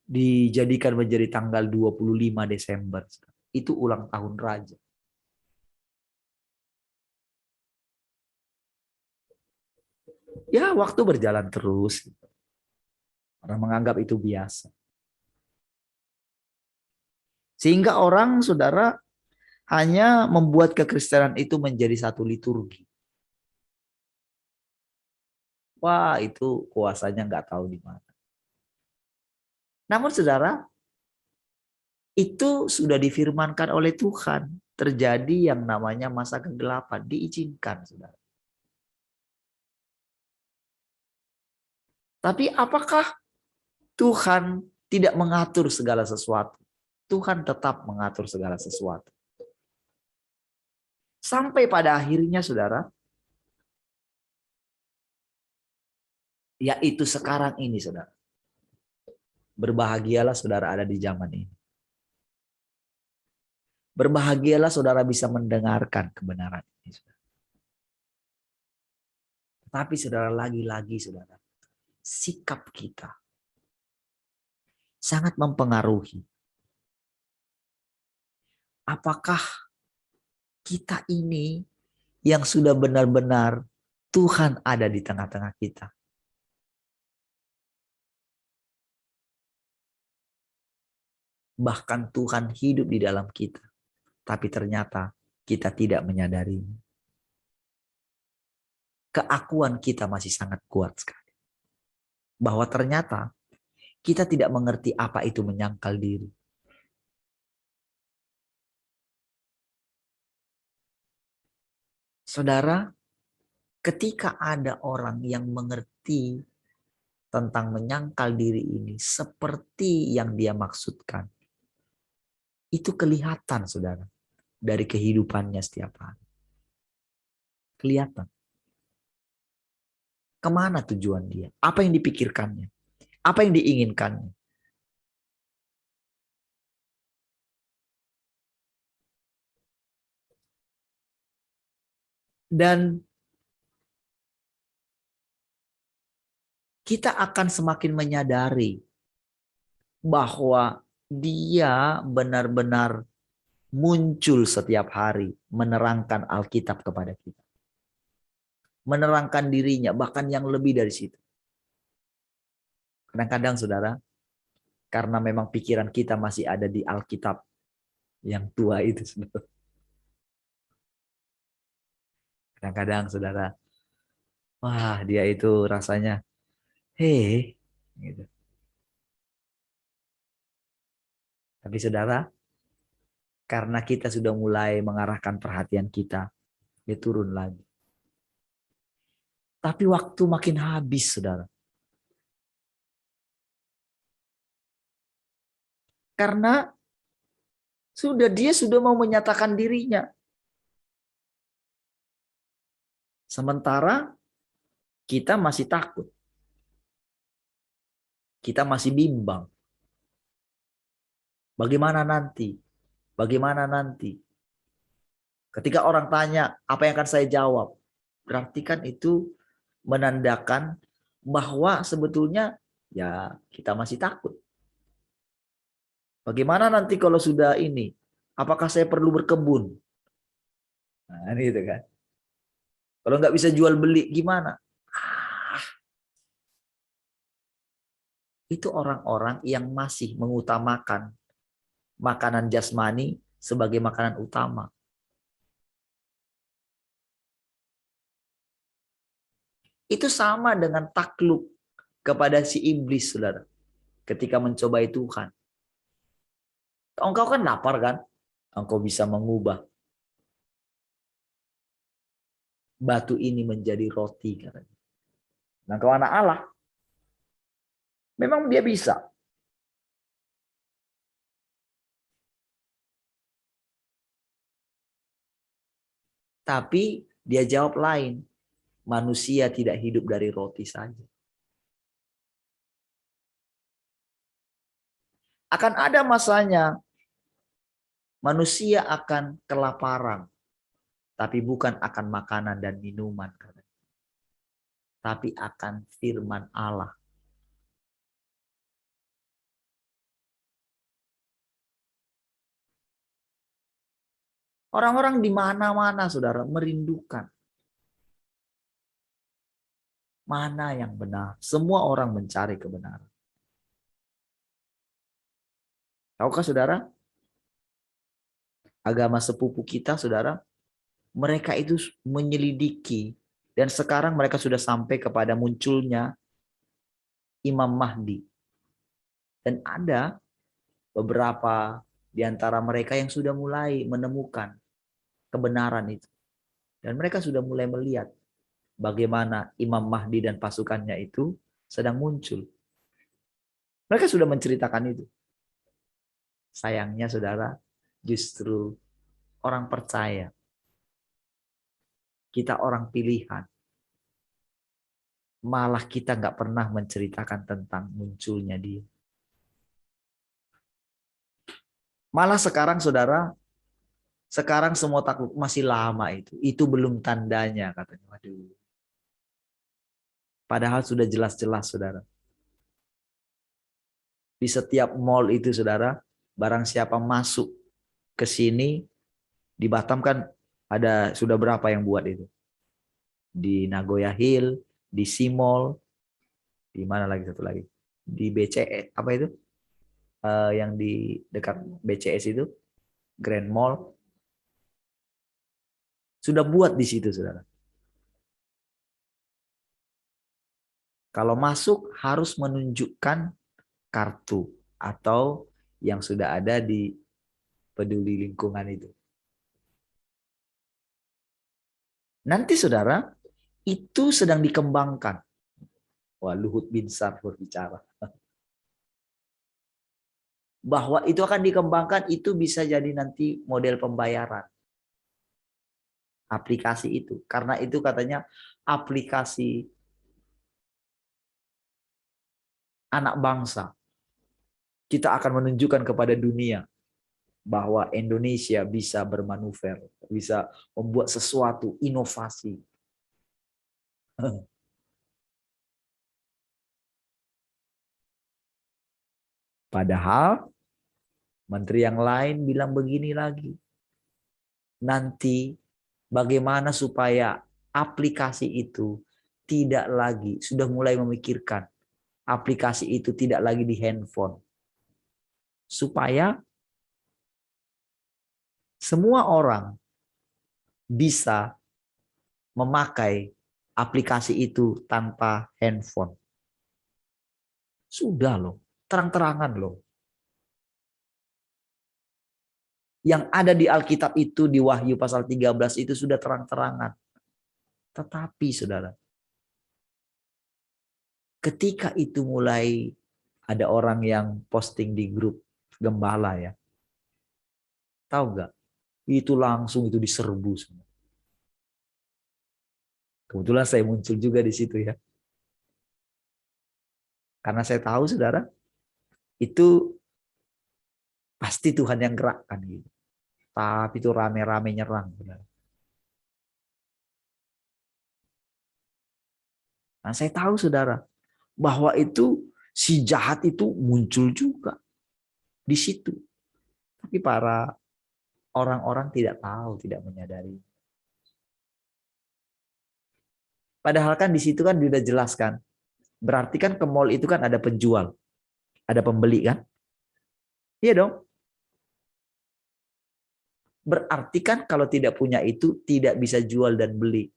B: dijadikan menjadi tanggal 25 Desember. Itu ulang tahun raja. Ya, waktu berjalan terus. Orang menganggap itu biasa. Sehingga orang, saudara, hanya membuat kekristenan itu menjadi satu liturgi. Wah, itu kuasanya nggak tahu di mana. Namun saudara, itu sudah difirmankan oleh Tuhan. Terjadi yang namanya masa kegelapan. Diizinkan, saudara. Tapi apakah Tuhan tidak mengatur segala sesuatu? Tuhan tetap mengatur segala sesuatu. Sampai pada akhirnya, saudara, yaitu sekarang ini, saudara. Berbahagialah saudara ada di zaman ini. Berbahagialah saudara bisa mendengarkan kebenaran ini, saudara. Tapi saudara, lagi-lagi saudara, sikap kita sangat mempengaruhi. Apakah kita ini yang sudah benar-benar Tuhan ada di tengah-tengah kita? Bahkan Tuhan hidup di dalam kita. Tapi ternyata kita tidak menyadarinya. Keakuan kita masih sangat kuat sekali. Bahwa ternyata kita tidak mengerti apa itu menyangkal diri. Saudara, ketika ada orang yang mengerti tentang menyangkal diri ini seperti yang dia maksudkan, itu kelihatan, saudara, dari kehidupannya setiap hari. Kelihatan. Kemana tujuan dia? Apa yang dipikirkannya? Apa yang diinginkannya? Dan kita akan semakin menyadari bahwa dia benar-benar muncul setiap hari menerangkan Alkitab kepada kita. Menerangkan dirinya, bahkan yang lebih dari situ. Kadang-kadang saudara, karena memang pikiran kita masih ada di Alkitab yang tua itu, saudara. Kadang-kadang saudara, wah dia itu rasanya, gitu. Tapi saudara, karena kita sudah mulai mengarahkan perhatian kita, dia turun lagi. Tapi waktu makin habis, saudara. Karena dia sudah mau menyatakan dirinya. Sementara kita masih takut. Kita masih bimbang. Bagaimana nanti? Bagaimana nanti? Ketika orang tanya, apa yang akan saya jawab? Berarti kan itu menandakan bahwa sebetulnya ya kita masih takut. Bagaimana nanti kalau sudah ini? Apakah saya perlu berkebun? Nah, ini gitu kan. Kalau nggak bisa jual beli gimana? itu orang-orang yang masih mengutamakan makanan jasmani sebagai makanan utama. Itu sama dengan takluk kepada si iblis, saudara. Ketika mencobai Tuhan. Engkau kan lapar kan? Engkau bisa mengubah batu ini menjadi roti, katanya. Nah, kalau anak Allah, memang dia bisa. Tapi dia jawab lain. Manusia tidak hidup dari roti saja. Akan ada masanya manusia akan kelaparan. Tapi bukan akan makanan dan minuman. Tapi akan firman Allah. Orang-orang di mana-mana, saudara, merindukan. Mana yang benar? Semua orang mencari kebenaran. Tahukah saudara? Agama sepupu kita, saudara, mereka itu menyelidiki. Dan sekarang mereka sudah sampai kepada munculnya Imam Mahdi. Dan ada beberapa di antara mereka yang sudah mulai menemukan kebenaran itu. Dan mereka sudah mulai melihat bagaimana Imam Mahdi dan pasukannya itu sedang muncul. Mereka sudah menceritakan itu. Sayangnya saudara, justru orang percaya. Kita orang pilihan. Malah kita nggak pernah menceritakan tentang munculnya dia. Malah sekarang saudara, sekarang semua takluk masih lama itu. Itu belum tandanya katanya. Waduh. Padahal sudah jelas-jelas saudara. Di setiap mall itu saudara, barang siapa masuk ke sini, di Batam kan ada sudah berapa yang buat itu. Di Nagoya Hill, di C-Mall, di mana lagi satu lagi? Di BCS, apa itu? Yang di dekat BCS itu, Grand Mall. Sudah buat di situ saudara. Kalau masuk harus menunjukkan kartu atau yang sudah ada di peduli lingkungan itu. Nanti saudara, itu sedang dikembangkan. Wah, Luhut Binsar berbicara. Bahwa itu akan dikembangkan, itu bisa jadi nanti model pembayaran. Aplikasi itu. Karena itu katanya aplikasi anak bangsa. Kita akan menunjukkan kepada dunia bahwa Indonesia bisa bermanuver, bisa membuat sesuatu, inovasi. Padahal menteri yang lain bilang begini lagi. Nanti bagaimana supaya aplikasi itu tidak lagi, sudah mulai memikirkan aplikasi itu tidak lagi di handphone. Supaya semua orang bisa memakai aplikasi itu tanpa handphone. Sudah loh, terang-terangan loh. Yang ada di Alkitab itu, di Wahyu pasal 13 itu sudah terang-terangan. Tetapi saudara, ketika itu mulai ada orang yang posting di grup gembala ya. Tahu gak? Itu langsung itu diserbu semua. Kebetulan saya muncul juga di situ ya. Karena saya tahu saudara, itu pasti Tuhan yang gerakkan gitu. Tapi itu rame-rame nyerang. Saudara. Nah saya tahu saudara, bahwa itu si jahat itu muncul juga di situ. Tapi para orang-orang tidak tahu, tidak menyadari. Padahal kan di situ kan sudah jelaskan. Berarti kan ke mall itu kan ada penjual. Ada pembeli kan? Iya dong. Berarti kan kalau tidak punya itu tidak bisa jual dan beli.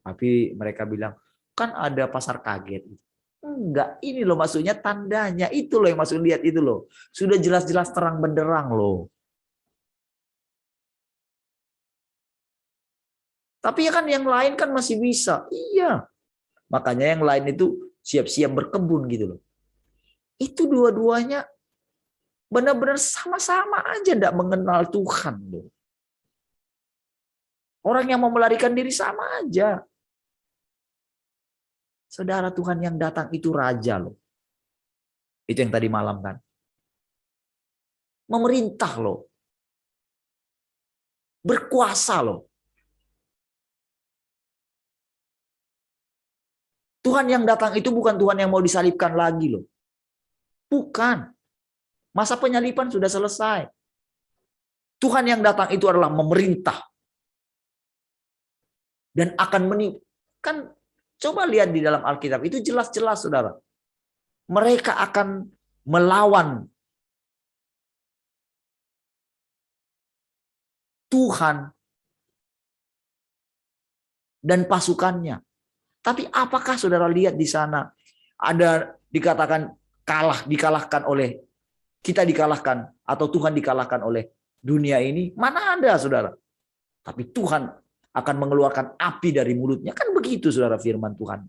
B: Tapi mereka bilang, kan ada pasar kaget. Enggak, ini loh maksudnya tandanya. Itu loh yang maksud lihat itu loh. Sudah jelas-jelas terang benderang loh. Tapi ya kan yang lain kan masih bisa. Iya. Makanya yang lain itu siap-siap berkebun gitu loh. Itu dua-duanya benar-benar sama-sama aja enggak mengenal Tuhan loh. Orang yang mau melarikan diri sama aja. Saudara, Tuhan yang datang itu raja loh. Itu yang tadi malam kan. Memerintah loh. Berkuasa loh. Tuhan yang datang itu bukan Tuhan yang mau disalibkan lagi loh. Bukan. Masa penyaliban sudah selesai. Tuhan yang datang itu adalah memerintah. Dan akan menipu. Kan coba lihat di dalam Alkitab. Itu jelas-jelas saudara. Mereka akan melawan Tuhan dan pasukannya. Tapi apakah saudara lihat di sana ada dikatakan dikalahkan oleh kita dikalahkan atau Tuhan dikalahkan oleh dunia ini? Mana ada saudara? Tapi Tuhan akan mengeluarkan api dari mulutnya. Kan begitu saudara firman Tuhan.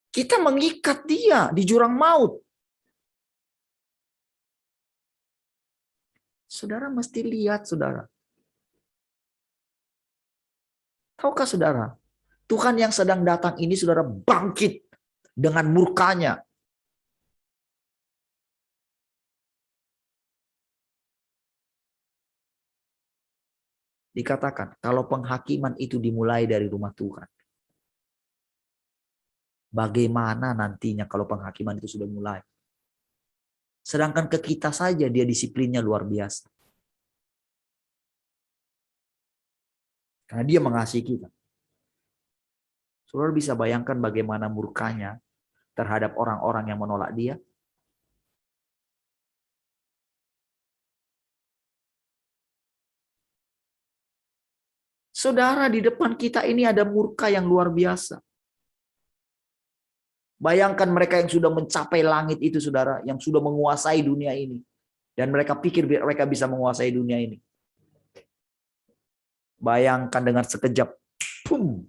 B: Kita mengikat dia di jurang maut. Saudara mesti lihat saudara. Tahukah saudara? Tuhan yang sedang datang ini saudara bangkit dengan murkanya. Dikatakan kalau penghakiman itu dimulai dari rumah Tuhan. Bagaimana nantinya kalau penghakiman itu sudah mulai? Sedangkan ke kita saja dia disiplinnya luar biasa. Karena dia mengasihi kita. Saudara bisa bayangkan bagaimana murkanya terhadap orang-orang yang menolak dia? Saudara, di depan kita ini ada murka yang luar biasa. Bayangkan mereka yang sudah mencapai langit itu, saudara, yang sudah menguasai dunia ini. Dan mereka pikir mereka bisa menguasai dunia ini. Bayangkan dengan sekejap, boom,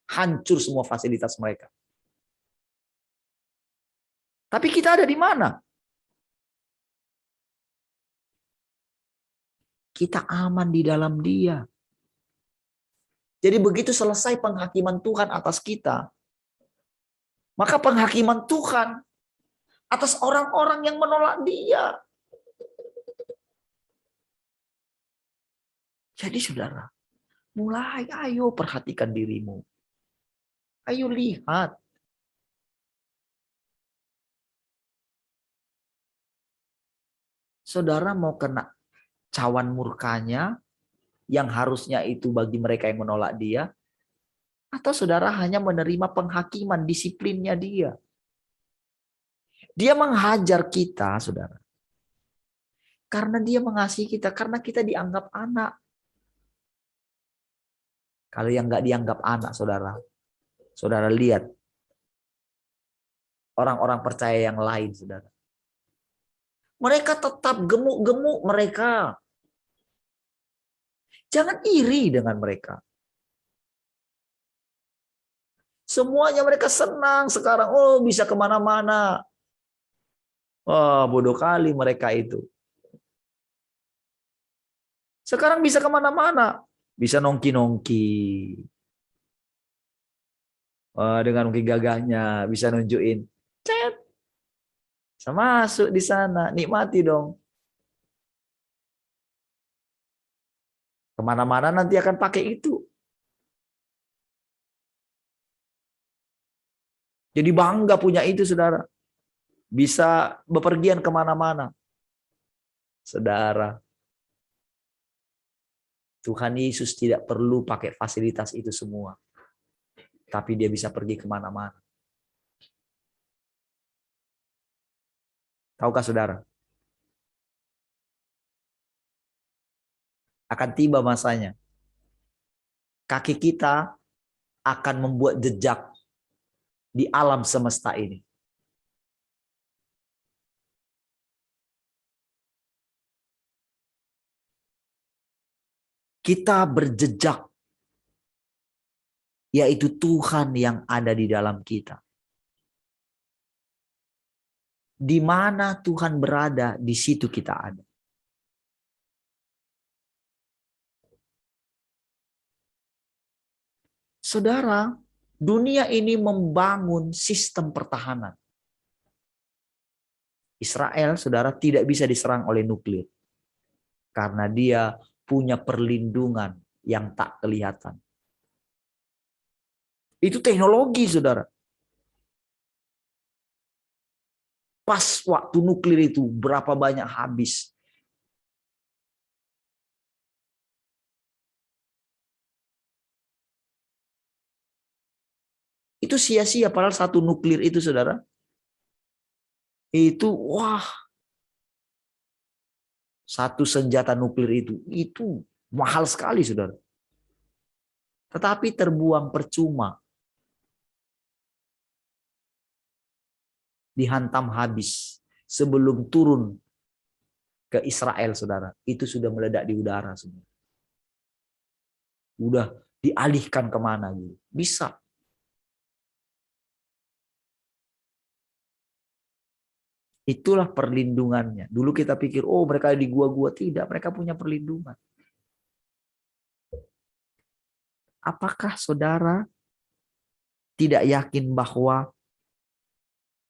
B: hancur semua fasilitas mereka. Tapi kita ada di mana? Kita aman di dalam Dia. Jadi begitu selesai penghakiman Tuhan atas kita, maka penghakiman Tuhan atas orang-orang yang menolak Dia. Jadi saudara, mulai ayo perhatikan dirimu. Ayo lihat. Saudara mau kena cawan murkanya yang harusnya itu bagi mereka yang menolak Dia, atau saudara hanya menerima penghakiman disiplinnya Dia. Dia menghajar kita, saudara. Karena Dia mengasihi kita, karena kita dianggap anak. Kalau yang nggak dianggap anak, saudara, saudara lihat orang-orang percaya yang lain, saudara. Mereka tetap gemuk-gemuk mereka. Jangan iri dengan mereka. Semuanya mereka senang sekarang. Oh, bisa kemana-mana. Wah, bodoh kali mereka itu. Sekarang bisa kemana-mana. Bisa nongki-nongki. Dengan nongki gagahnya. Bisa nunjukin. Cet. Bisa masuk di sana. Nikmati dong. Kemana-mana nanti akan pakai itu. Jadi bangga punya itu, saudara. Bisa bepergian kemana-mana. Saudara, Tuhan Yesus tidak perlu pakai fasilitas itu semua. tapi dia bisa pergi kemana-mana. Tahukah saudara? Akan tiba masanya. Kaki kita akan membuat jejak di alam semesta ini. Kita berjejak, yaitu Tuhan yang ada di dalam kita. Di mana Tuhan berada, di situ kita ada. Saudara, dunia ini membangun sistem pertahanan. Israel, saudara, tidak bisa diserang oleh nuklir. Karena dia punya perlindungan yang tak kelihatan. Itu teknologi, saudara. Pas waktu nuklir itu, berapa banyak habis. Itu sia-sia, padahal satu nuklir itu, saudara. Itu, wah. Satu senjata nuklir itu mahal sekali, saudara. Tetapi terbuang percuma. Dihantam habis. Sebelum turun ke Israel, saudara. Itu sudah meledak di udara semua. Udah dialihkan kemana gitu. Bisa. Itulah perlindungannya. Dulu kita pikir, oh mereka di gua-gua. Tidak, mereka punya perlindungan. Apakah saudara tidak yakin bahwa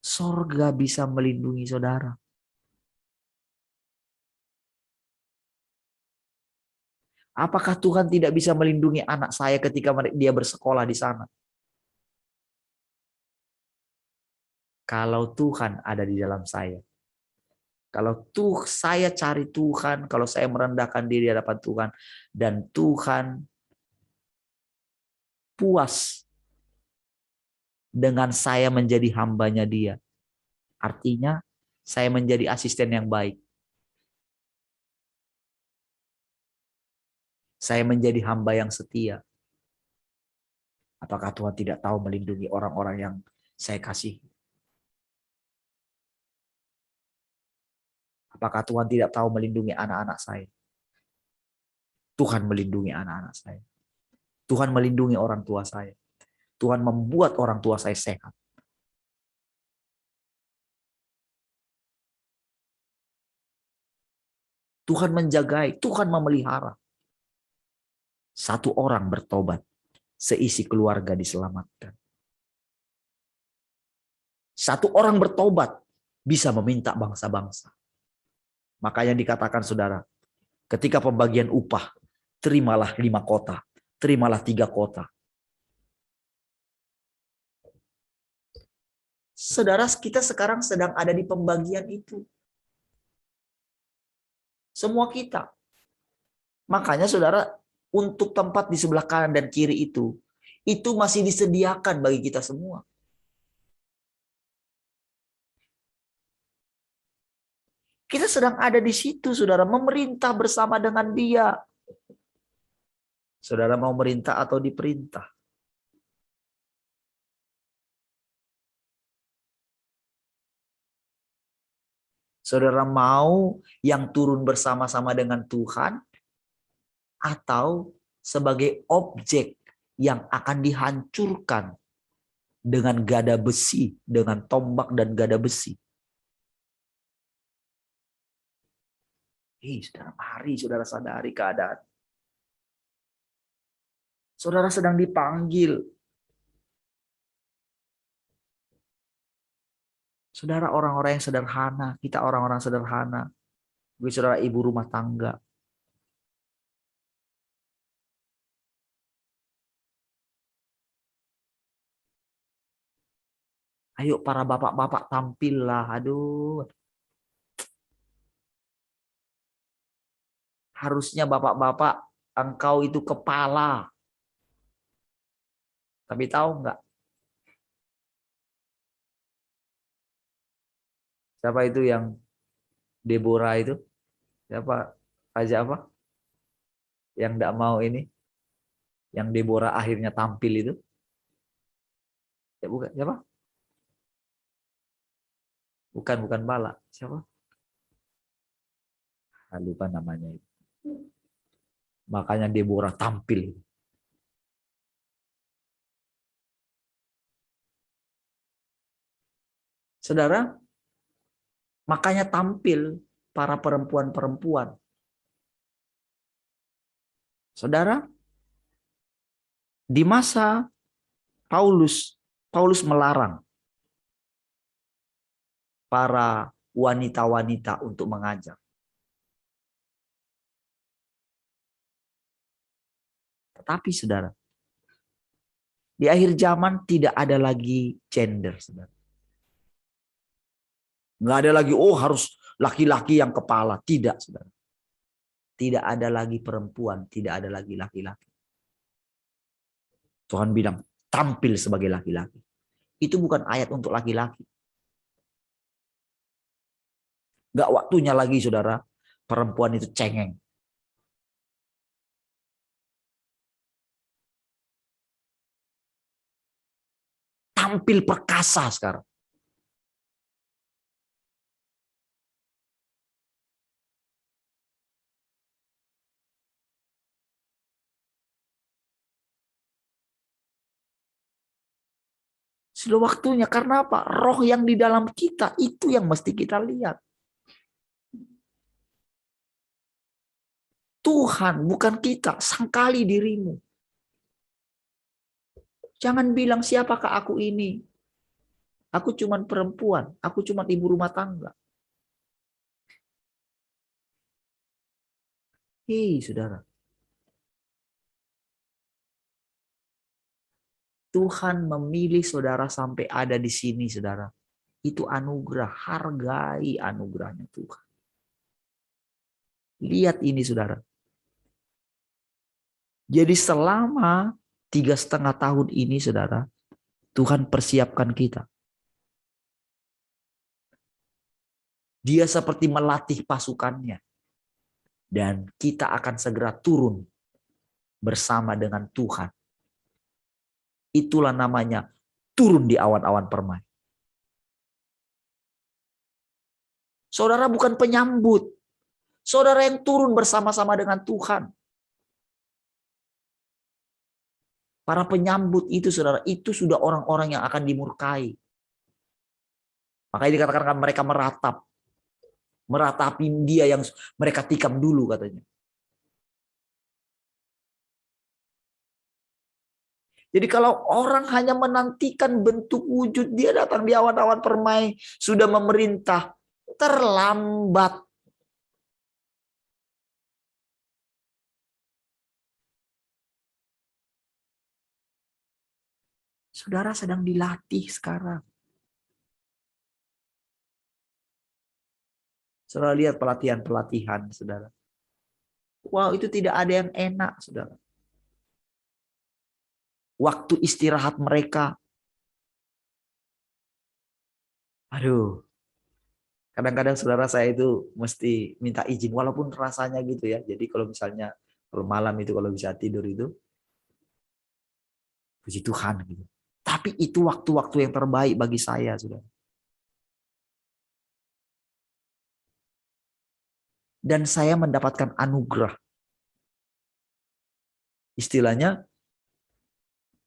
B: sorga bisa melindungi saudara? Apakah Tuhan tidak bisa melindungi anak saya ketika dia bersekolah di sana? Kalau Tuhan ada di dalam saya. Kalau saya cari Tuhan, kalau saya merendahkan diri di hadapan Tuhan, dan Tuhan puas dengan saya menjadi hambanya dia. Artinya saya menjadi asisten yang baik. Saya menjadi hamba yang setia. Apakah Tuhan tidak tahu melindungi orang-orang yang saya kasih? Apakah Tuhan tidak tahu melindungi anak-anak saya? Tuhan melindungi anak-anak saya. Tuhan melindungi orang tua saya. Tuhan membuat orang tua saya sehat. Tuhan menjagai, Tuhan memelihara. Satu orang bertobat, seisi keluarga diselamatkan. Satu orang bertobat, bisa meminta bangsa-bangsa. Makanya dikatakan saudara, ketika pembagian upah, terimalah 5 kota, terimalah 3 kota. Saudara, kita sekarang sedang ada di pembagian itu. Semua kita. Makanya saudara, untuk tempat di sebelah kanan dan kiri itu masih disediakan bagi kita semua. Kita sedang ada di situ, saudara, memerintah bersama dengan dia. Saudara mau merintah atau diperintah? Saudara mau yang turun bersama-sama dengan Tuhan atau sebagai objek yang akan dihancurkan dengan gada besi, dengan tombak dan gada besi? Saudara, mari saudara sadari keadaan. Saudara sedang dipanggil. Saudara orang-orang yang sederhana, kita orang-orang sederhana. Gue saudara ibu rumah tangga. Ayo para bapak-bapak tampillah. Aduh. Harusnya bapak-bapak engkau itu kepala. Tapi tahu nggak? Siapa itu yang Deborah itu? Siapa? Raja apa? Yang nggak mau ini? Yang Deborah akhirnya tampil itu? Ya bukan, siapa? Bukan Bala. Siapa? Lupa namanya itu. Makanya Deborah tampil. Saudara, makanya tampil para perempuan-perempuan. Saudara, di masa Paulus melarang para wanita-wanita untuk mengajar. Tetapi saudara, di akhir zaman tidak ada lagi gender, saudara. Nggak ada lagi, oh harus laki-laki yang kepala. Tidak, saudara. Tidak ada lagi perempuan, tidak ada lagi laki-laki. Tuhan bilang, tampil sebagai laki-laki. Itu bukan ayat untuk laki-laki. Nggak waktunya lagi, saudara, perempuan itu cengeng. Tampil perkasa sekarang. Sudah waktunya. Karena apa? Roh yang di dalam kita itu yang mesti kita lihat. Tuhan, bukan kita. Sangkali dirimu. Jangan bilang siapakah aku ini. Aku cuman perempuan. Aku cuman ibu rumah tangga. Hei, saudara. Tuhan memilih saudara sampai ada di sini, saudara. Itu anugerah. Hargai anugerahnya Tuhan. Lihat ini, saudara. Jadi selama 3,5 tahun ini, saudara, Tuhan persiapkan kita. Dia seperti melatih pasukannya. Dan kita akan segera turun bersama dengan Tuhan. Itulah namanya turun di awan-awan permai. Saudara bukan penyambut. Saudara yang turun bersama-sama dengan Tuhan. Para penyambut itu, saudara, itu sudah orang-orang yang akan dimurkai. Makanya dikatakan mereka meratap. Meratapi dia yang mereka tikam dulu, katanya. Jadi kalau orang hanya menantikan bentuk wujud dia datang di awan-awan permai, sudah memerintah, terlambat. Saudara sedang dilatih sekarang. Saudara lihat pelatihan-pelatihan, saudara. Wow, itu tidak ada yang enak, saudara. Waktu istirahat mereka. Aduh. Kadang-kadang saudara saya itu mesti minta izin. Walaupun rasanya gitu ya. Jadi kalau misalnya kalau malam itu kalau bisa tidur itu. Puji Tuhan gitu. Tapi itu waktu-waktu yang terbaik bagi saya, saudara. Dan saya mendapatkan anugerah. Istilahnya,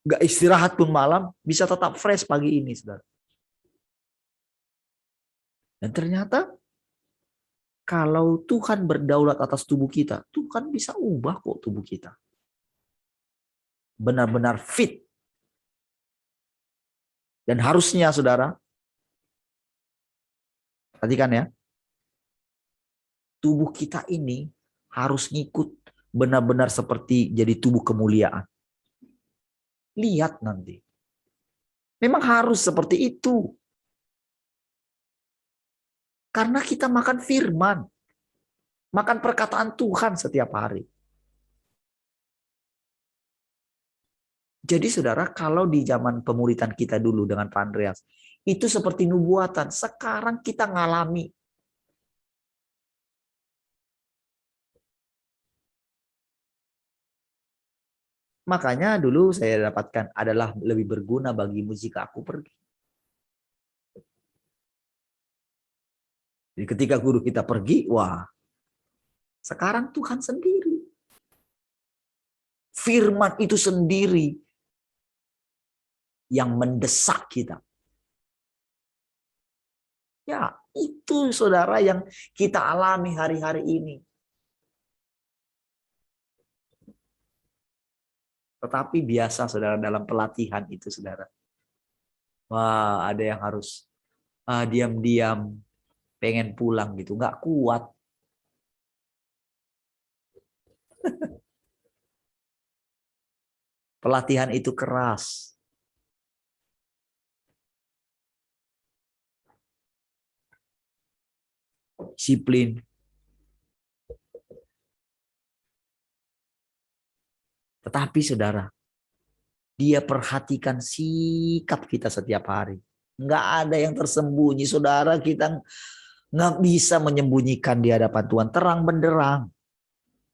B: gak istirahat pun malam, bisa tetap fresh pagi ini, saudara. Dan ternyata, kalau Tuhan berdaulat atas tubuh kita, Tuhan bisa ubah kok tubuh kita. Benar-benar fit. Dan harusnya, saudara, perhatikan ya, tubuh kita ini harus ngikut benar-benar seperti jadi tubuh kemuliaan. Lihat nanti. Memang harus seperti itu. Karena kita makan firman. Makan perkataan Tuhan setiap hari. Jadi saudara, kalau di zaman pemuritan kita dulu dengan Pak Andreas, itu seperti nubuatan. Sekarang kita ngalami. Makanya dulu saya dapatkan adalah lebih berguna bagimu jika aku pergi. Jadi ketika guru kita pergi, wah, sekarang Tuhan sendiri. Firman itu sendiri yang mendesak kita. Ya, itu saudara yang kita alami hari-hari ini. Tetapi biasa saudara dalam pelatihan itu saudara. Wah, ada yang harus diam-diam pengen pulang gitu, nggak kuat. Pelatihan itu keras. Disiplin. Tetapi saudara, dia perhatikan sikap kita setiap hari. Nggak ada yang tersembunyi, saudara. Kita nggak bisa menyembunyikan di hadapan Tuhan. Terang benderang.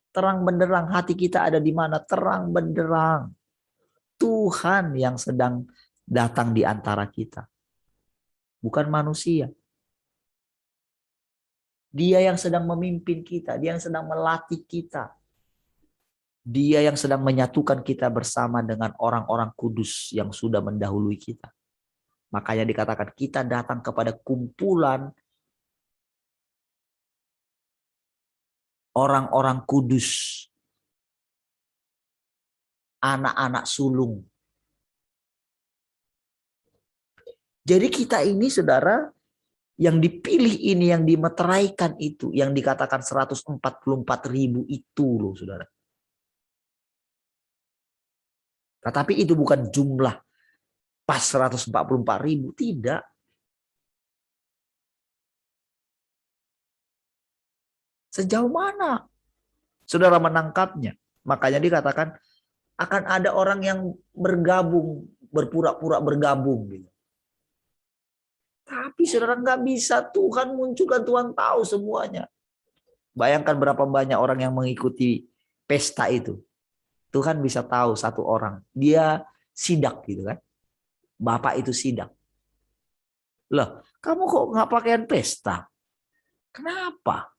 B: Terang benderang. Hati kita ada di mana? Terang benderang. Tuhan yang sedang datang di antara kita. Bukan manusia. Dia yang sedang memimpin kita. Dia yang sedang melatih kita. Dia yang sedang menyatukan kita bersama dengan orang-orang kudus yang sudah mendahului kita. Makanya dikatakan kita datang kepada kumpulan orang-orang kudus. Anak-anak sulung. Jadi kita ini saudara, yang dipilih ini, yang dimeteraikan itu, yang dikatakan 144.000 itu loh saudara. Tetapi itu bukan jumlah pas 144.000, tidak. Sejauh mana saudara menangkapnya? Makanya dikatakan akan ada orang yang bergabung, berpura-pura bergabung gitu. Tapi saudara nggak bisa, Tuhan munculkan, Tuhan tahu semuanya. Bayangkan berapa banyak orang yang mengikuti pesta itu. Tuhan bisa tahu satu orang, dia sidak gitu kan. Bapak itu sidak. Loh, kamu kok nggak pakaian pesta? Kenapa?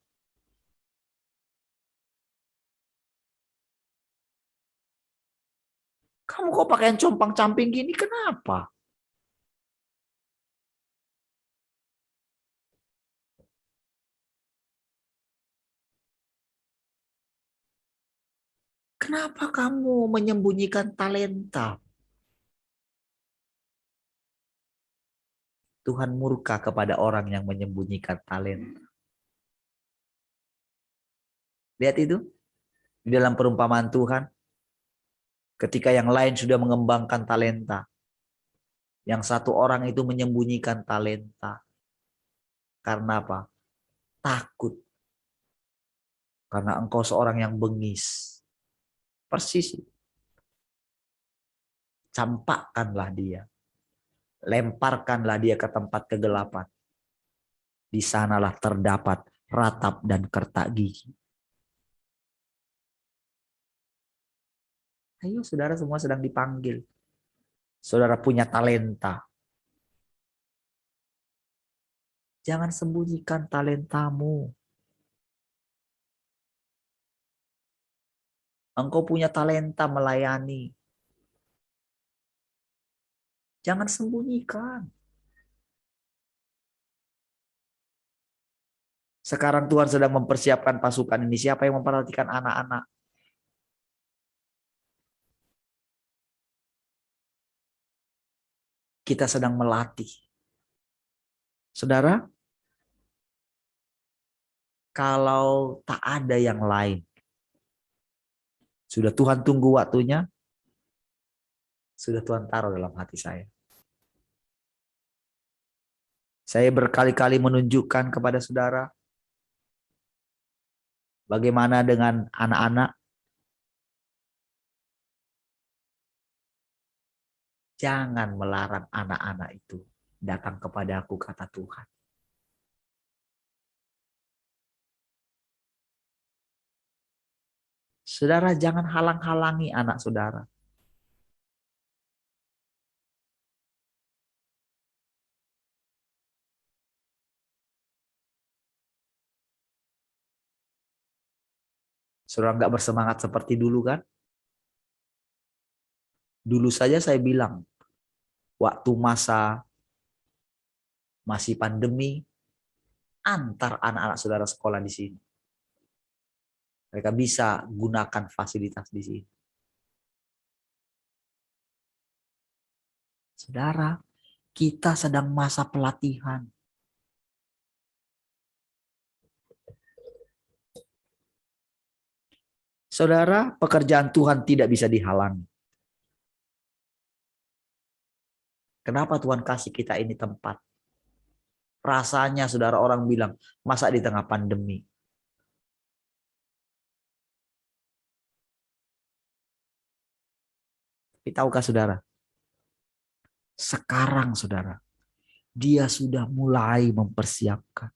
B: Kamu kok pakaian compang-camping gini? Kenapa? Kenapa kamu menyembunyikan talenta? Tuhan murka kepada orang yang menyembunyikan talenta. Lihat itu di dalam perumpamaan Tuhan. Ketika yang lain sudah mengembangkan talenta, yang satu orang itu menyembunyikan talenta. Karena apa? Takut. Karena engkau seorang yang bengis. Persis. Campakkanlah dia. Lemparkanlah dia ke tempat kegelapan. Di sanalah terdapat ratap dan kertak gigi. Ayo saudara, semua sedang dipanggil. Saudara punya talenta. Jangan sembunyikan talentamu. Engkau punya talenta melayani. Jangan sembunyikan. Sekarang Tuhan sedang mempersiapkan pasukan ini. Siapa yang memperhatikan anak-anak? Kita sedang melatih. Saudara, kalau tak ada yang lain, sudah Tuhan tunggu waktunya, sudah Tuhan taruh dalam hati saya. Saya berkali-kali menunjukkan kepada saudara, bagaimana dengan anak-anak. Jangan melarang anak-anak itu datang kepadaku, kata Tuhan. Saudara, jangan halang-halangi anak saudara. Saudara nggak bersemangat seperti dulu kan? Dulu saja saya bilang, waktu masa masih pandemi, antar anak-anak saudara sekolah di sini. Mereka bisa gunakan fasilitas di sini. Saudara, kita sedang masa pelatihan. Saudara, pekerjaan Tuhan tidak bisa dihalangi. Kenapa Tuhan kasih kita ini tempat? Rasanya saudara orang bilang, masa di tengah pandemi? Tapi tahukah saudara? Sekarang saudara, dia sudah mulai mempersiapkan.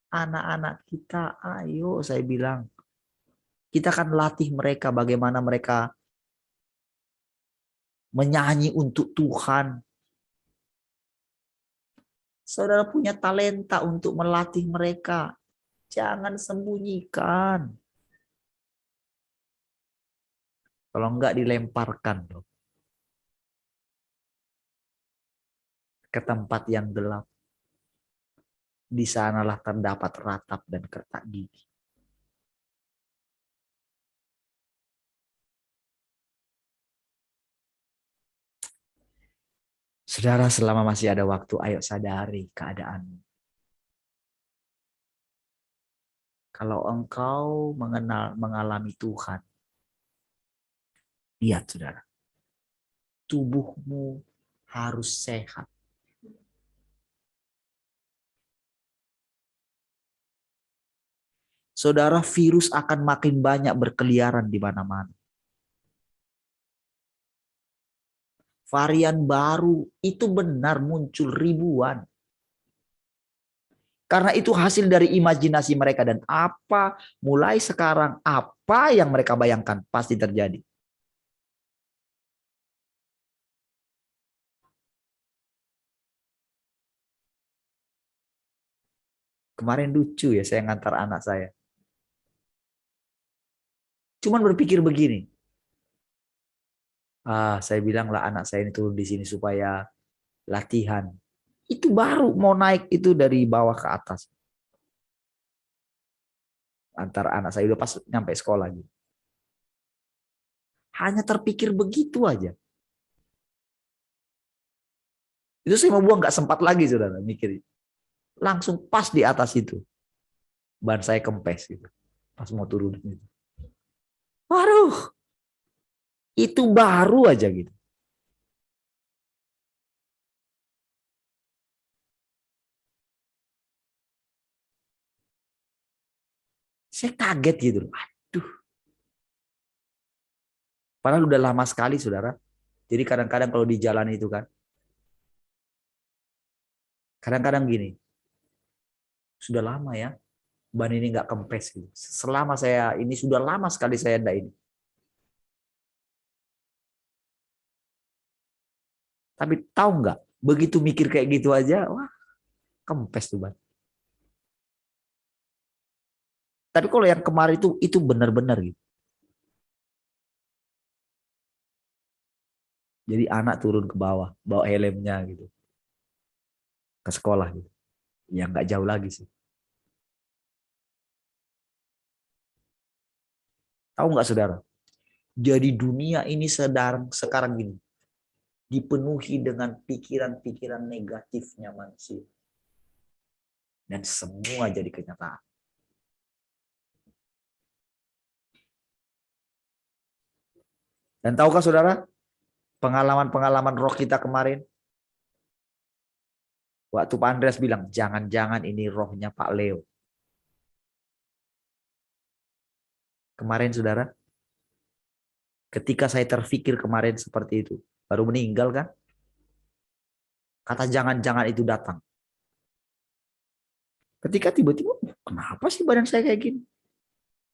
B: Anak-anak kita, ayo saya bilang. Kita akan latih mereka bagaimana mereka menyanyi untuk Tuhan. Saudara punya talenta untuk melatih mereka. Jangan sembunyikan. Kalau enggak dilemparkan loh. Ke tempat yang gelap. Di sanalah terdapat ratap dan kertak gigi. Saudara, selama masih ada waktu, ayo sadari keadaanmu. Kalau engkau mengalami Tuhan, lihat saudara, tubuhmu harus sehat. Saudara, virus akan makin banyak berkeliaran di mana-mana. Varian baru itu benar muncul ribuan. Karena itu hasil dari imajinasi mereka dan apa mulai sekarang apa yang mereka bayangkan pasti terjadi. Kemarin lucu ya saya ngantar anak saya. Cuman berpikir begini. Saya bilang lah anak saya ini turun di sini supaya latihan. Itu baru mau naik itu dari bawah ke atas. Antar anak saya udah pas nyampe sekolah gitu. Hanya terpikir begitu aja. Itu saya mau buang nggak sempat lagi saudara mikir. Langsung pas di atas itu. Ban saya kempes gitu. Pas mau turun gitu. Waduh. Itu baru aja gitu. Saya kaget gitu. Aduh. Padahal udah lama sekali saudara. Jadi kadang-kadang kalau di jalan itu kan. Kadang-kadang gini. Sudah lama ya. Ban ini nggak kempes gitu. Selama saya ini sudah lama sekali saya ada ini. Tapi tahu nggak? Begitu mikir kayak gitu aja. Wah. Kempes tuh ban. Tapi kalau yang kemarin itu benar-benar gitu. Jadi anak turun ke bawah, bawa helmnya gitu. Ke sekolah gitu. Ya nggak jauh lagi sih. Tahu nggak saudara? Jadi dunia ini sedang sekarang gini. Dipenuhi dengan pikiran-pikiran negatifnya manusia. Dan semua jadi kenyataan. Dan tahukah saudara? Pengalaman-pengalaman roh kita kemarin. Waktu Pak Andreas bilang, jangan-jangan ini rohnya Pak Leo. Kemarin saudara, ketika saya terpikir kemarin seperti itu, baru meninggal kan. Kata jangan-jangan itu datang. Ketika tiba-tiba, kenapa sih badan saya kayak gini?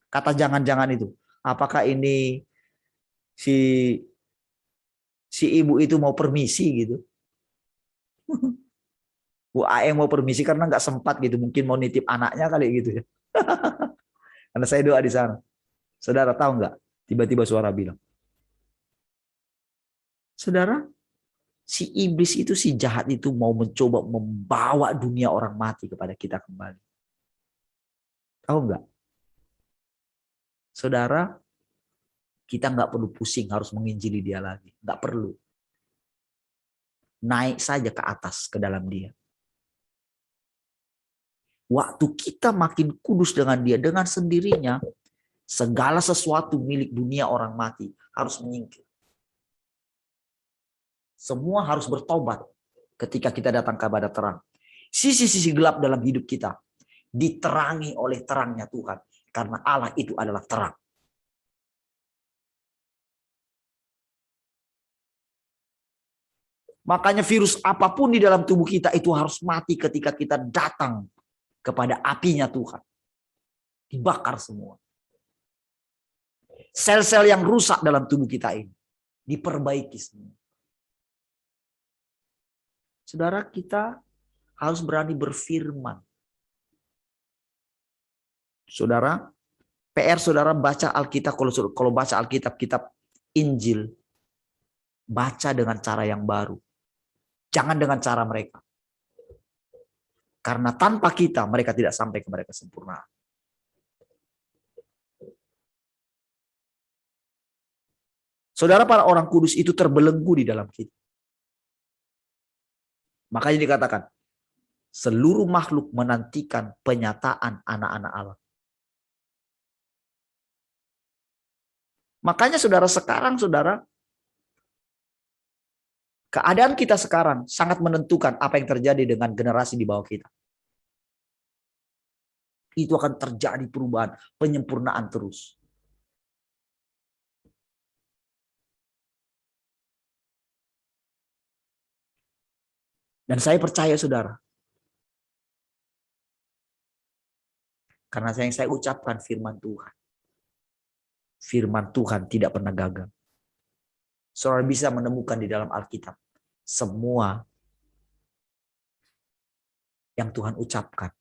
B: Kata jangan-jangan itu, apakah ini si ibu itu mau permisi gitu? Bu Aeng mau permisi karena nggak sempat gitu, mungkin mau nitip anaknya kali gitu ya. Karena saya doa di sana. Saudara tahu nggak? Tiba-tiba suara bilang, saudara, si iblis itu, si jahat itu mau mencoba membawa dunia orang mati kepada kita kembali. Tahu nggak? Saudara, kita nggak perlu pusing harus menginjili dia lagi. Nggak perlu. Naik saja ke atas, ke dalam dia. Waktu kita makin kudus dengan dia, dengan sendirinya, segala sesuatu milik dunia orang mati harus menyingkir. Semua harus bertobat ketika kita datang kepada terang. Sisi-sisi gelap dalam hidup kita diterangi oleh terangnya Tuhan. Karena Allah itu adalah terang. Makanya virus apapun di dalam tubuh kita itu harus mati ketika kita datang kepada apinya Tuhan. Dibakar semua. Sel-sel yang rusak dalam tubuh kita ini diperbaiki semua. Saudara, kita harus berani berfirman. Saudara, PR saudara baca Alkitab, kalau baca Alkitab, kitab Injil, baca dengan cara yang baru. Jangan dengan cara mereka. Karena tanpa kita, mereka tidak sampai kepada kesempurnaan. Saudara, para orang kudus itu terbelenggu di dalam kita. Makanya dikatakan, seluruh makhluk menantikan penyataan anak-anak Allah. Makanya saudara sekarang, saudara, keadaan kita sekarang sangat menentukan apa yang terjadi dengan generasi di bawah kita. Itu akan terjadi perubahan, penyempurnaan terus. Dan saya percaya saudara, karena yang saya ucapkan firman Tuhan. Firman Tuhan tidak pernah gagal. Saudara bisa menemukan di dalam Alkitab semua yang Tuhan ucapkan.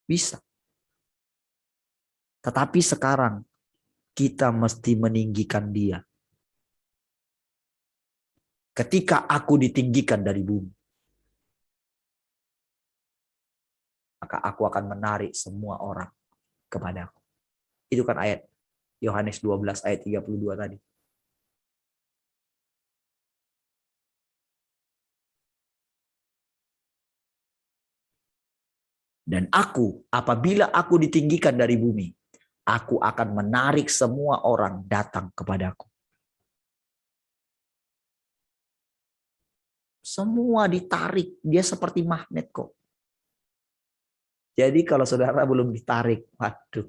B: Bisa. Tetapi sekarang kita mesti meninggikan dia. Ketika aku ditinggikan dari bumi, maka aku akan menarik semua orang kepadaku. Itu kan ayat Yohanes 12 ayat 32 tadi. Dan aku, apabila aku ditinggikan dari bumi, aku akan menarik semua orang datang kepadaku. Semua ditarik, dia seperti magnet kok. Jadi kalau saudara belum ditarik, waduh.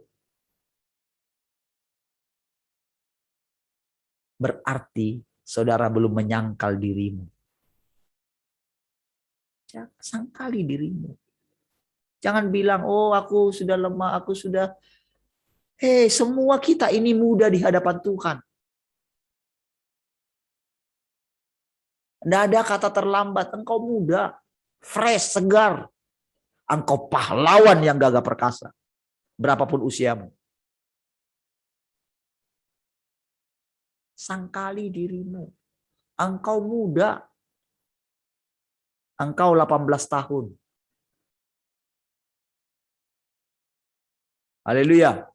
B: Berarti saudara belum menyangkal dirimu. Jangan sangkali dirimu. Jangan bilang, oh aku sudah lemah, aku sudah. Hei, semua kita ini muda di hadapan Tuhan. Tidak ada kata terlambat, engkau muda, fresh, segar. Engkau pahlawan yang gagah perkasa. Berapapun usiamu. Sangkali dirimu. Engkau muda. Engkau 18 tahun. Haleluya.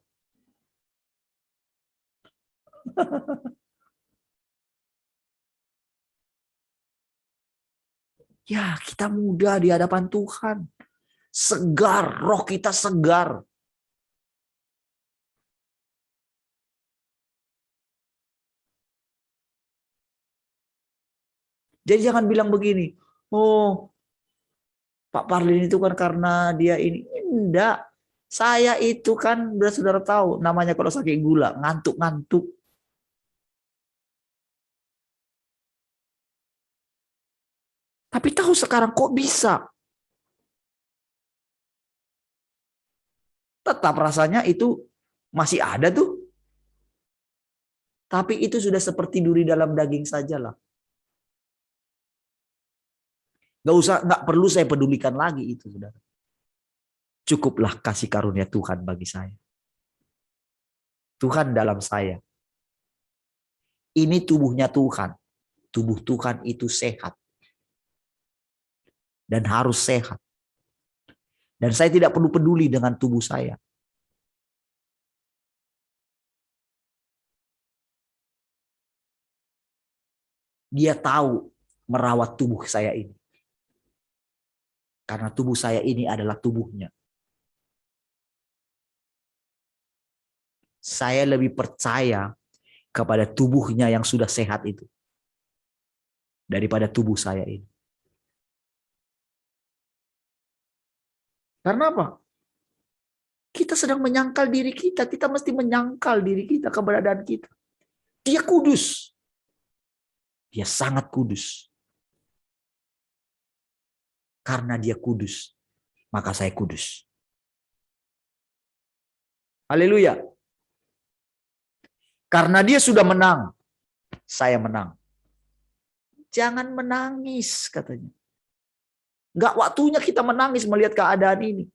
B: Ya, kita muda di hadapan Tuhan. Segar, roh kita segar. Jadi jangan bilang begini, oh Pak Parlin itu kan karena dia ini. Enggak, saya itu kan udah saudara tahu, namanya kalau sakit gula, ngantuk-ngantuk. Tapi tahu sekarang kok bisa. Tetap rasanya itu masih ada tuh. Tapi itu sudah seperti duri dalam daging sajalah. Nggak perlu saya pedulikan lagi itu, saudara. Cukuplah kasih karunia Tuhan bagi saya. Tuhan dalam saya. Ini tubuhnya Tuhan. Tubuh Tuhan itu sehat. Dan harus sehat. Dan saya tidak perlu peduli dengan tubuh saya. Dia tahu merawat tubuh saya ini. Karena tubuh saya ini adalah tubuhnya. Saya lebih percaya kepada tubuhnya yang sudah sehat itu. Daripada tubuh saya ini. Karena apa? Kita sedang menyangkal diri kita. Kita mesti menyangkal diri kita, keberadaan kita. Dia kudus. Dia sangat kudus. Karena dia kudus, maka saya kudus. Haleluya. Karena dia sudah menang, saya menang. Jangan menangis, katanya. Enggak waktunya kita menangis melihat keadaan ini.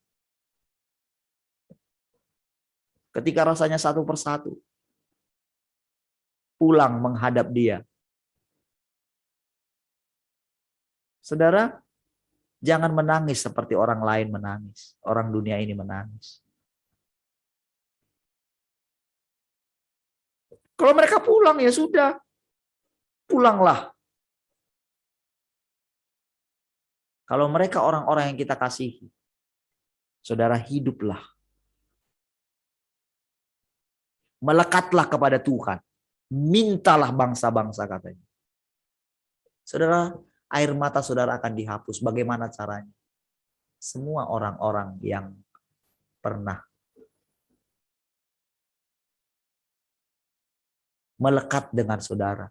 B: Ketika rasanya satu persatu pulang menghadap dia. Saudara, jangan menangis seperti orang lain menangis. Orang dunia ini menangis. Kalau mereka pulang ya sudah. Pulanglah. Kalau mereka orang-orang yang kita kasihi. Saudara, hiduplah. Melekatlah kepada Tuhan. Mintalah bangsa-bangsa, katanya. Saudara, air mata saudara akan dihapus. Bagaimana caranya? Semua orang-orang yang pernah melekat dengan saudara.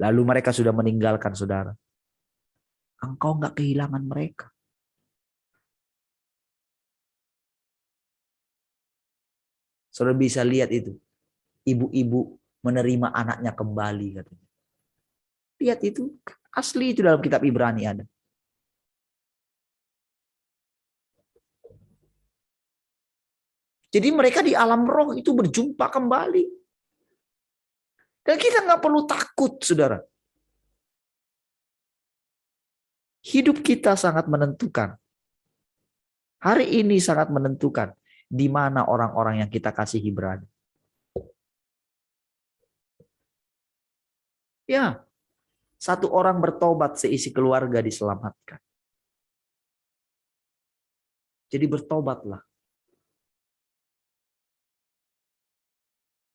B: Lalu mereka sudah meninggalkan saudara. Engkau nggak kehilangan mereka. Saudara bisa lihat itu. Ibu-ibu menerima anaknya kembali, katanya. Lihat itu. Asli itu dalam kitab Ibrani ada. Jadi mereka di alam roh itu berjumpa kembali. Dan kita nggak perlu takut, saudara. Hidup kita sangat menentukan. Hari ini sangat menentukan di mana orang-orang yang kita kasihi berada. Ya, satu orang bertobat, seisi keluarga diselamatkan. Jadi bertobatlah.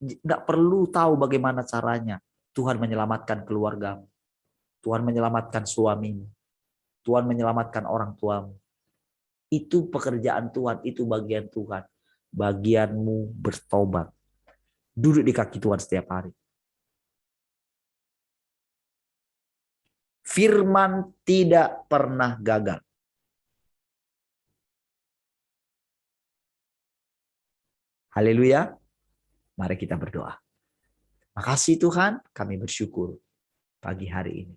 B: Nggak perlu tahu bagaimana caranya Tuhan menyelamatkan keluargamu. Tuhan menyelamatkan suamimu. Tuhan menyelamatkan orang tuamu. Itu pekerjaan Tuhan, itu bagian Tuhan. Bagianmu bertobat. Duduk di kaki Tuhan setiap hari. Firman tidak pernah gagal. Haleluya. Mari kita berdoa. Makasih Tuhan, kami bersyukur pagi hari ini.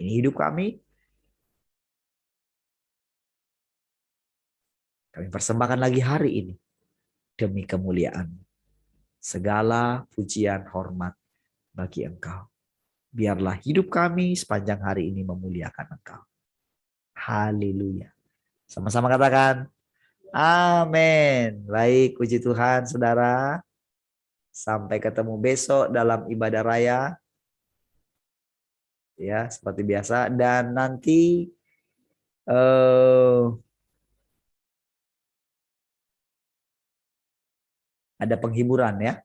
B: Ini hidup kami. Kami persembahkan lagi hari ini demi kemuliaan. Segala pujian hormat bagi Engkau. Biarlah hidup kami sepanjang hari ini memuliakan Engkau. Haleluya. Sama-sama katakan amin. Baik, puji Tuhan saudara. Sampai ketemu besok dalam ibadah raya. Ya, seperti biasa. Dan nanti ada penghiburan ya.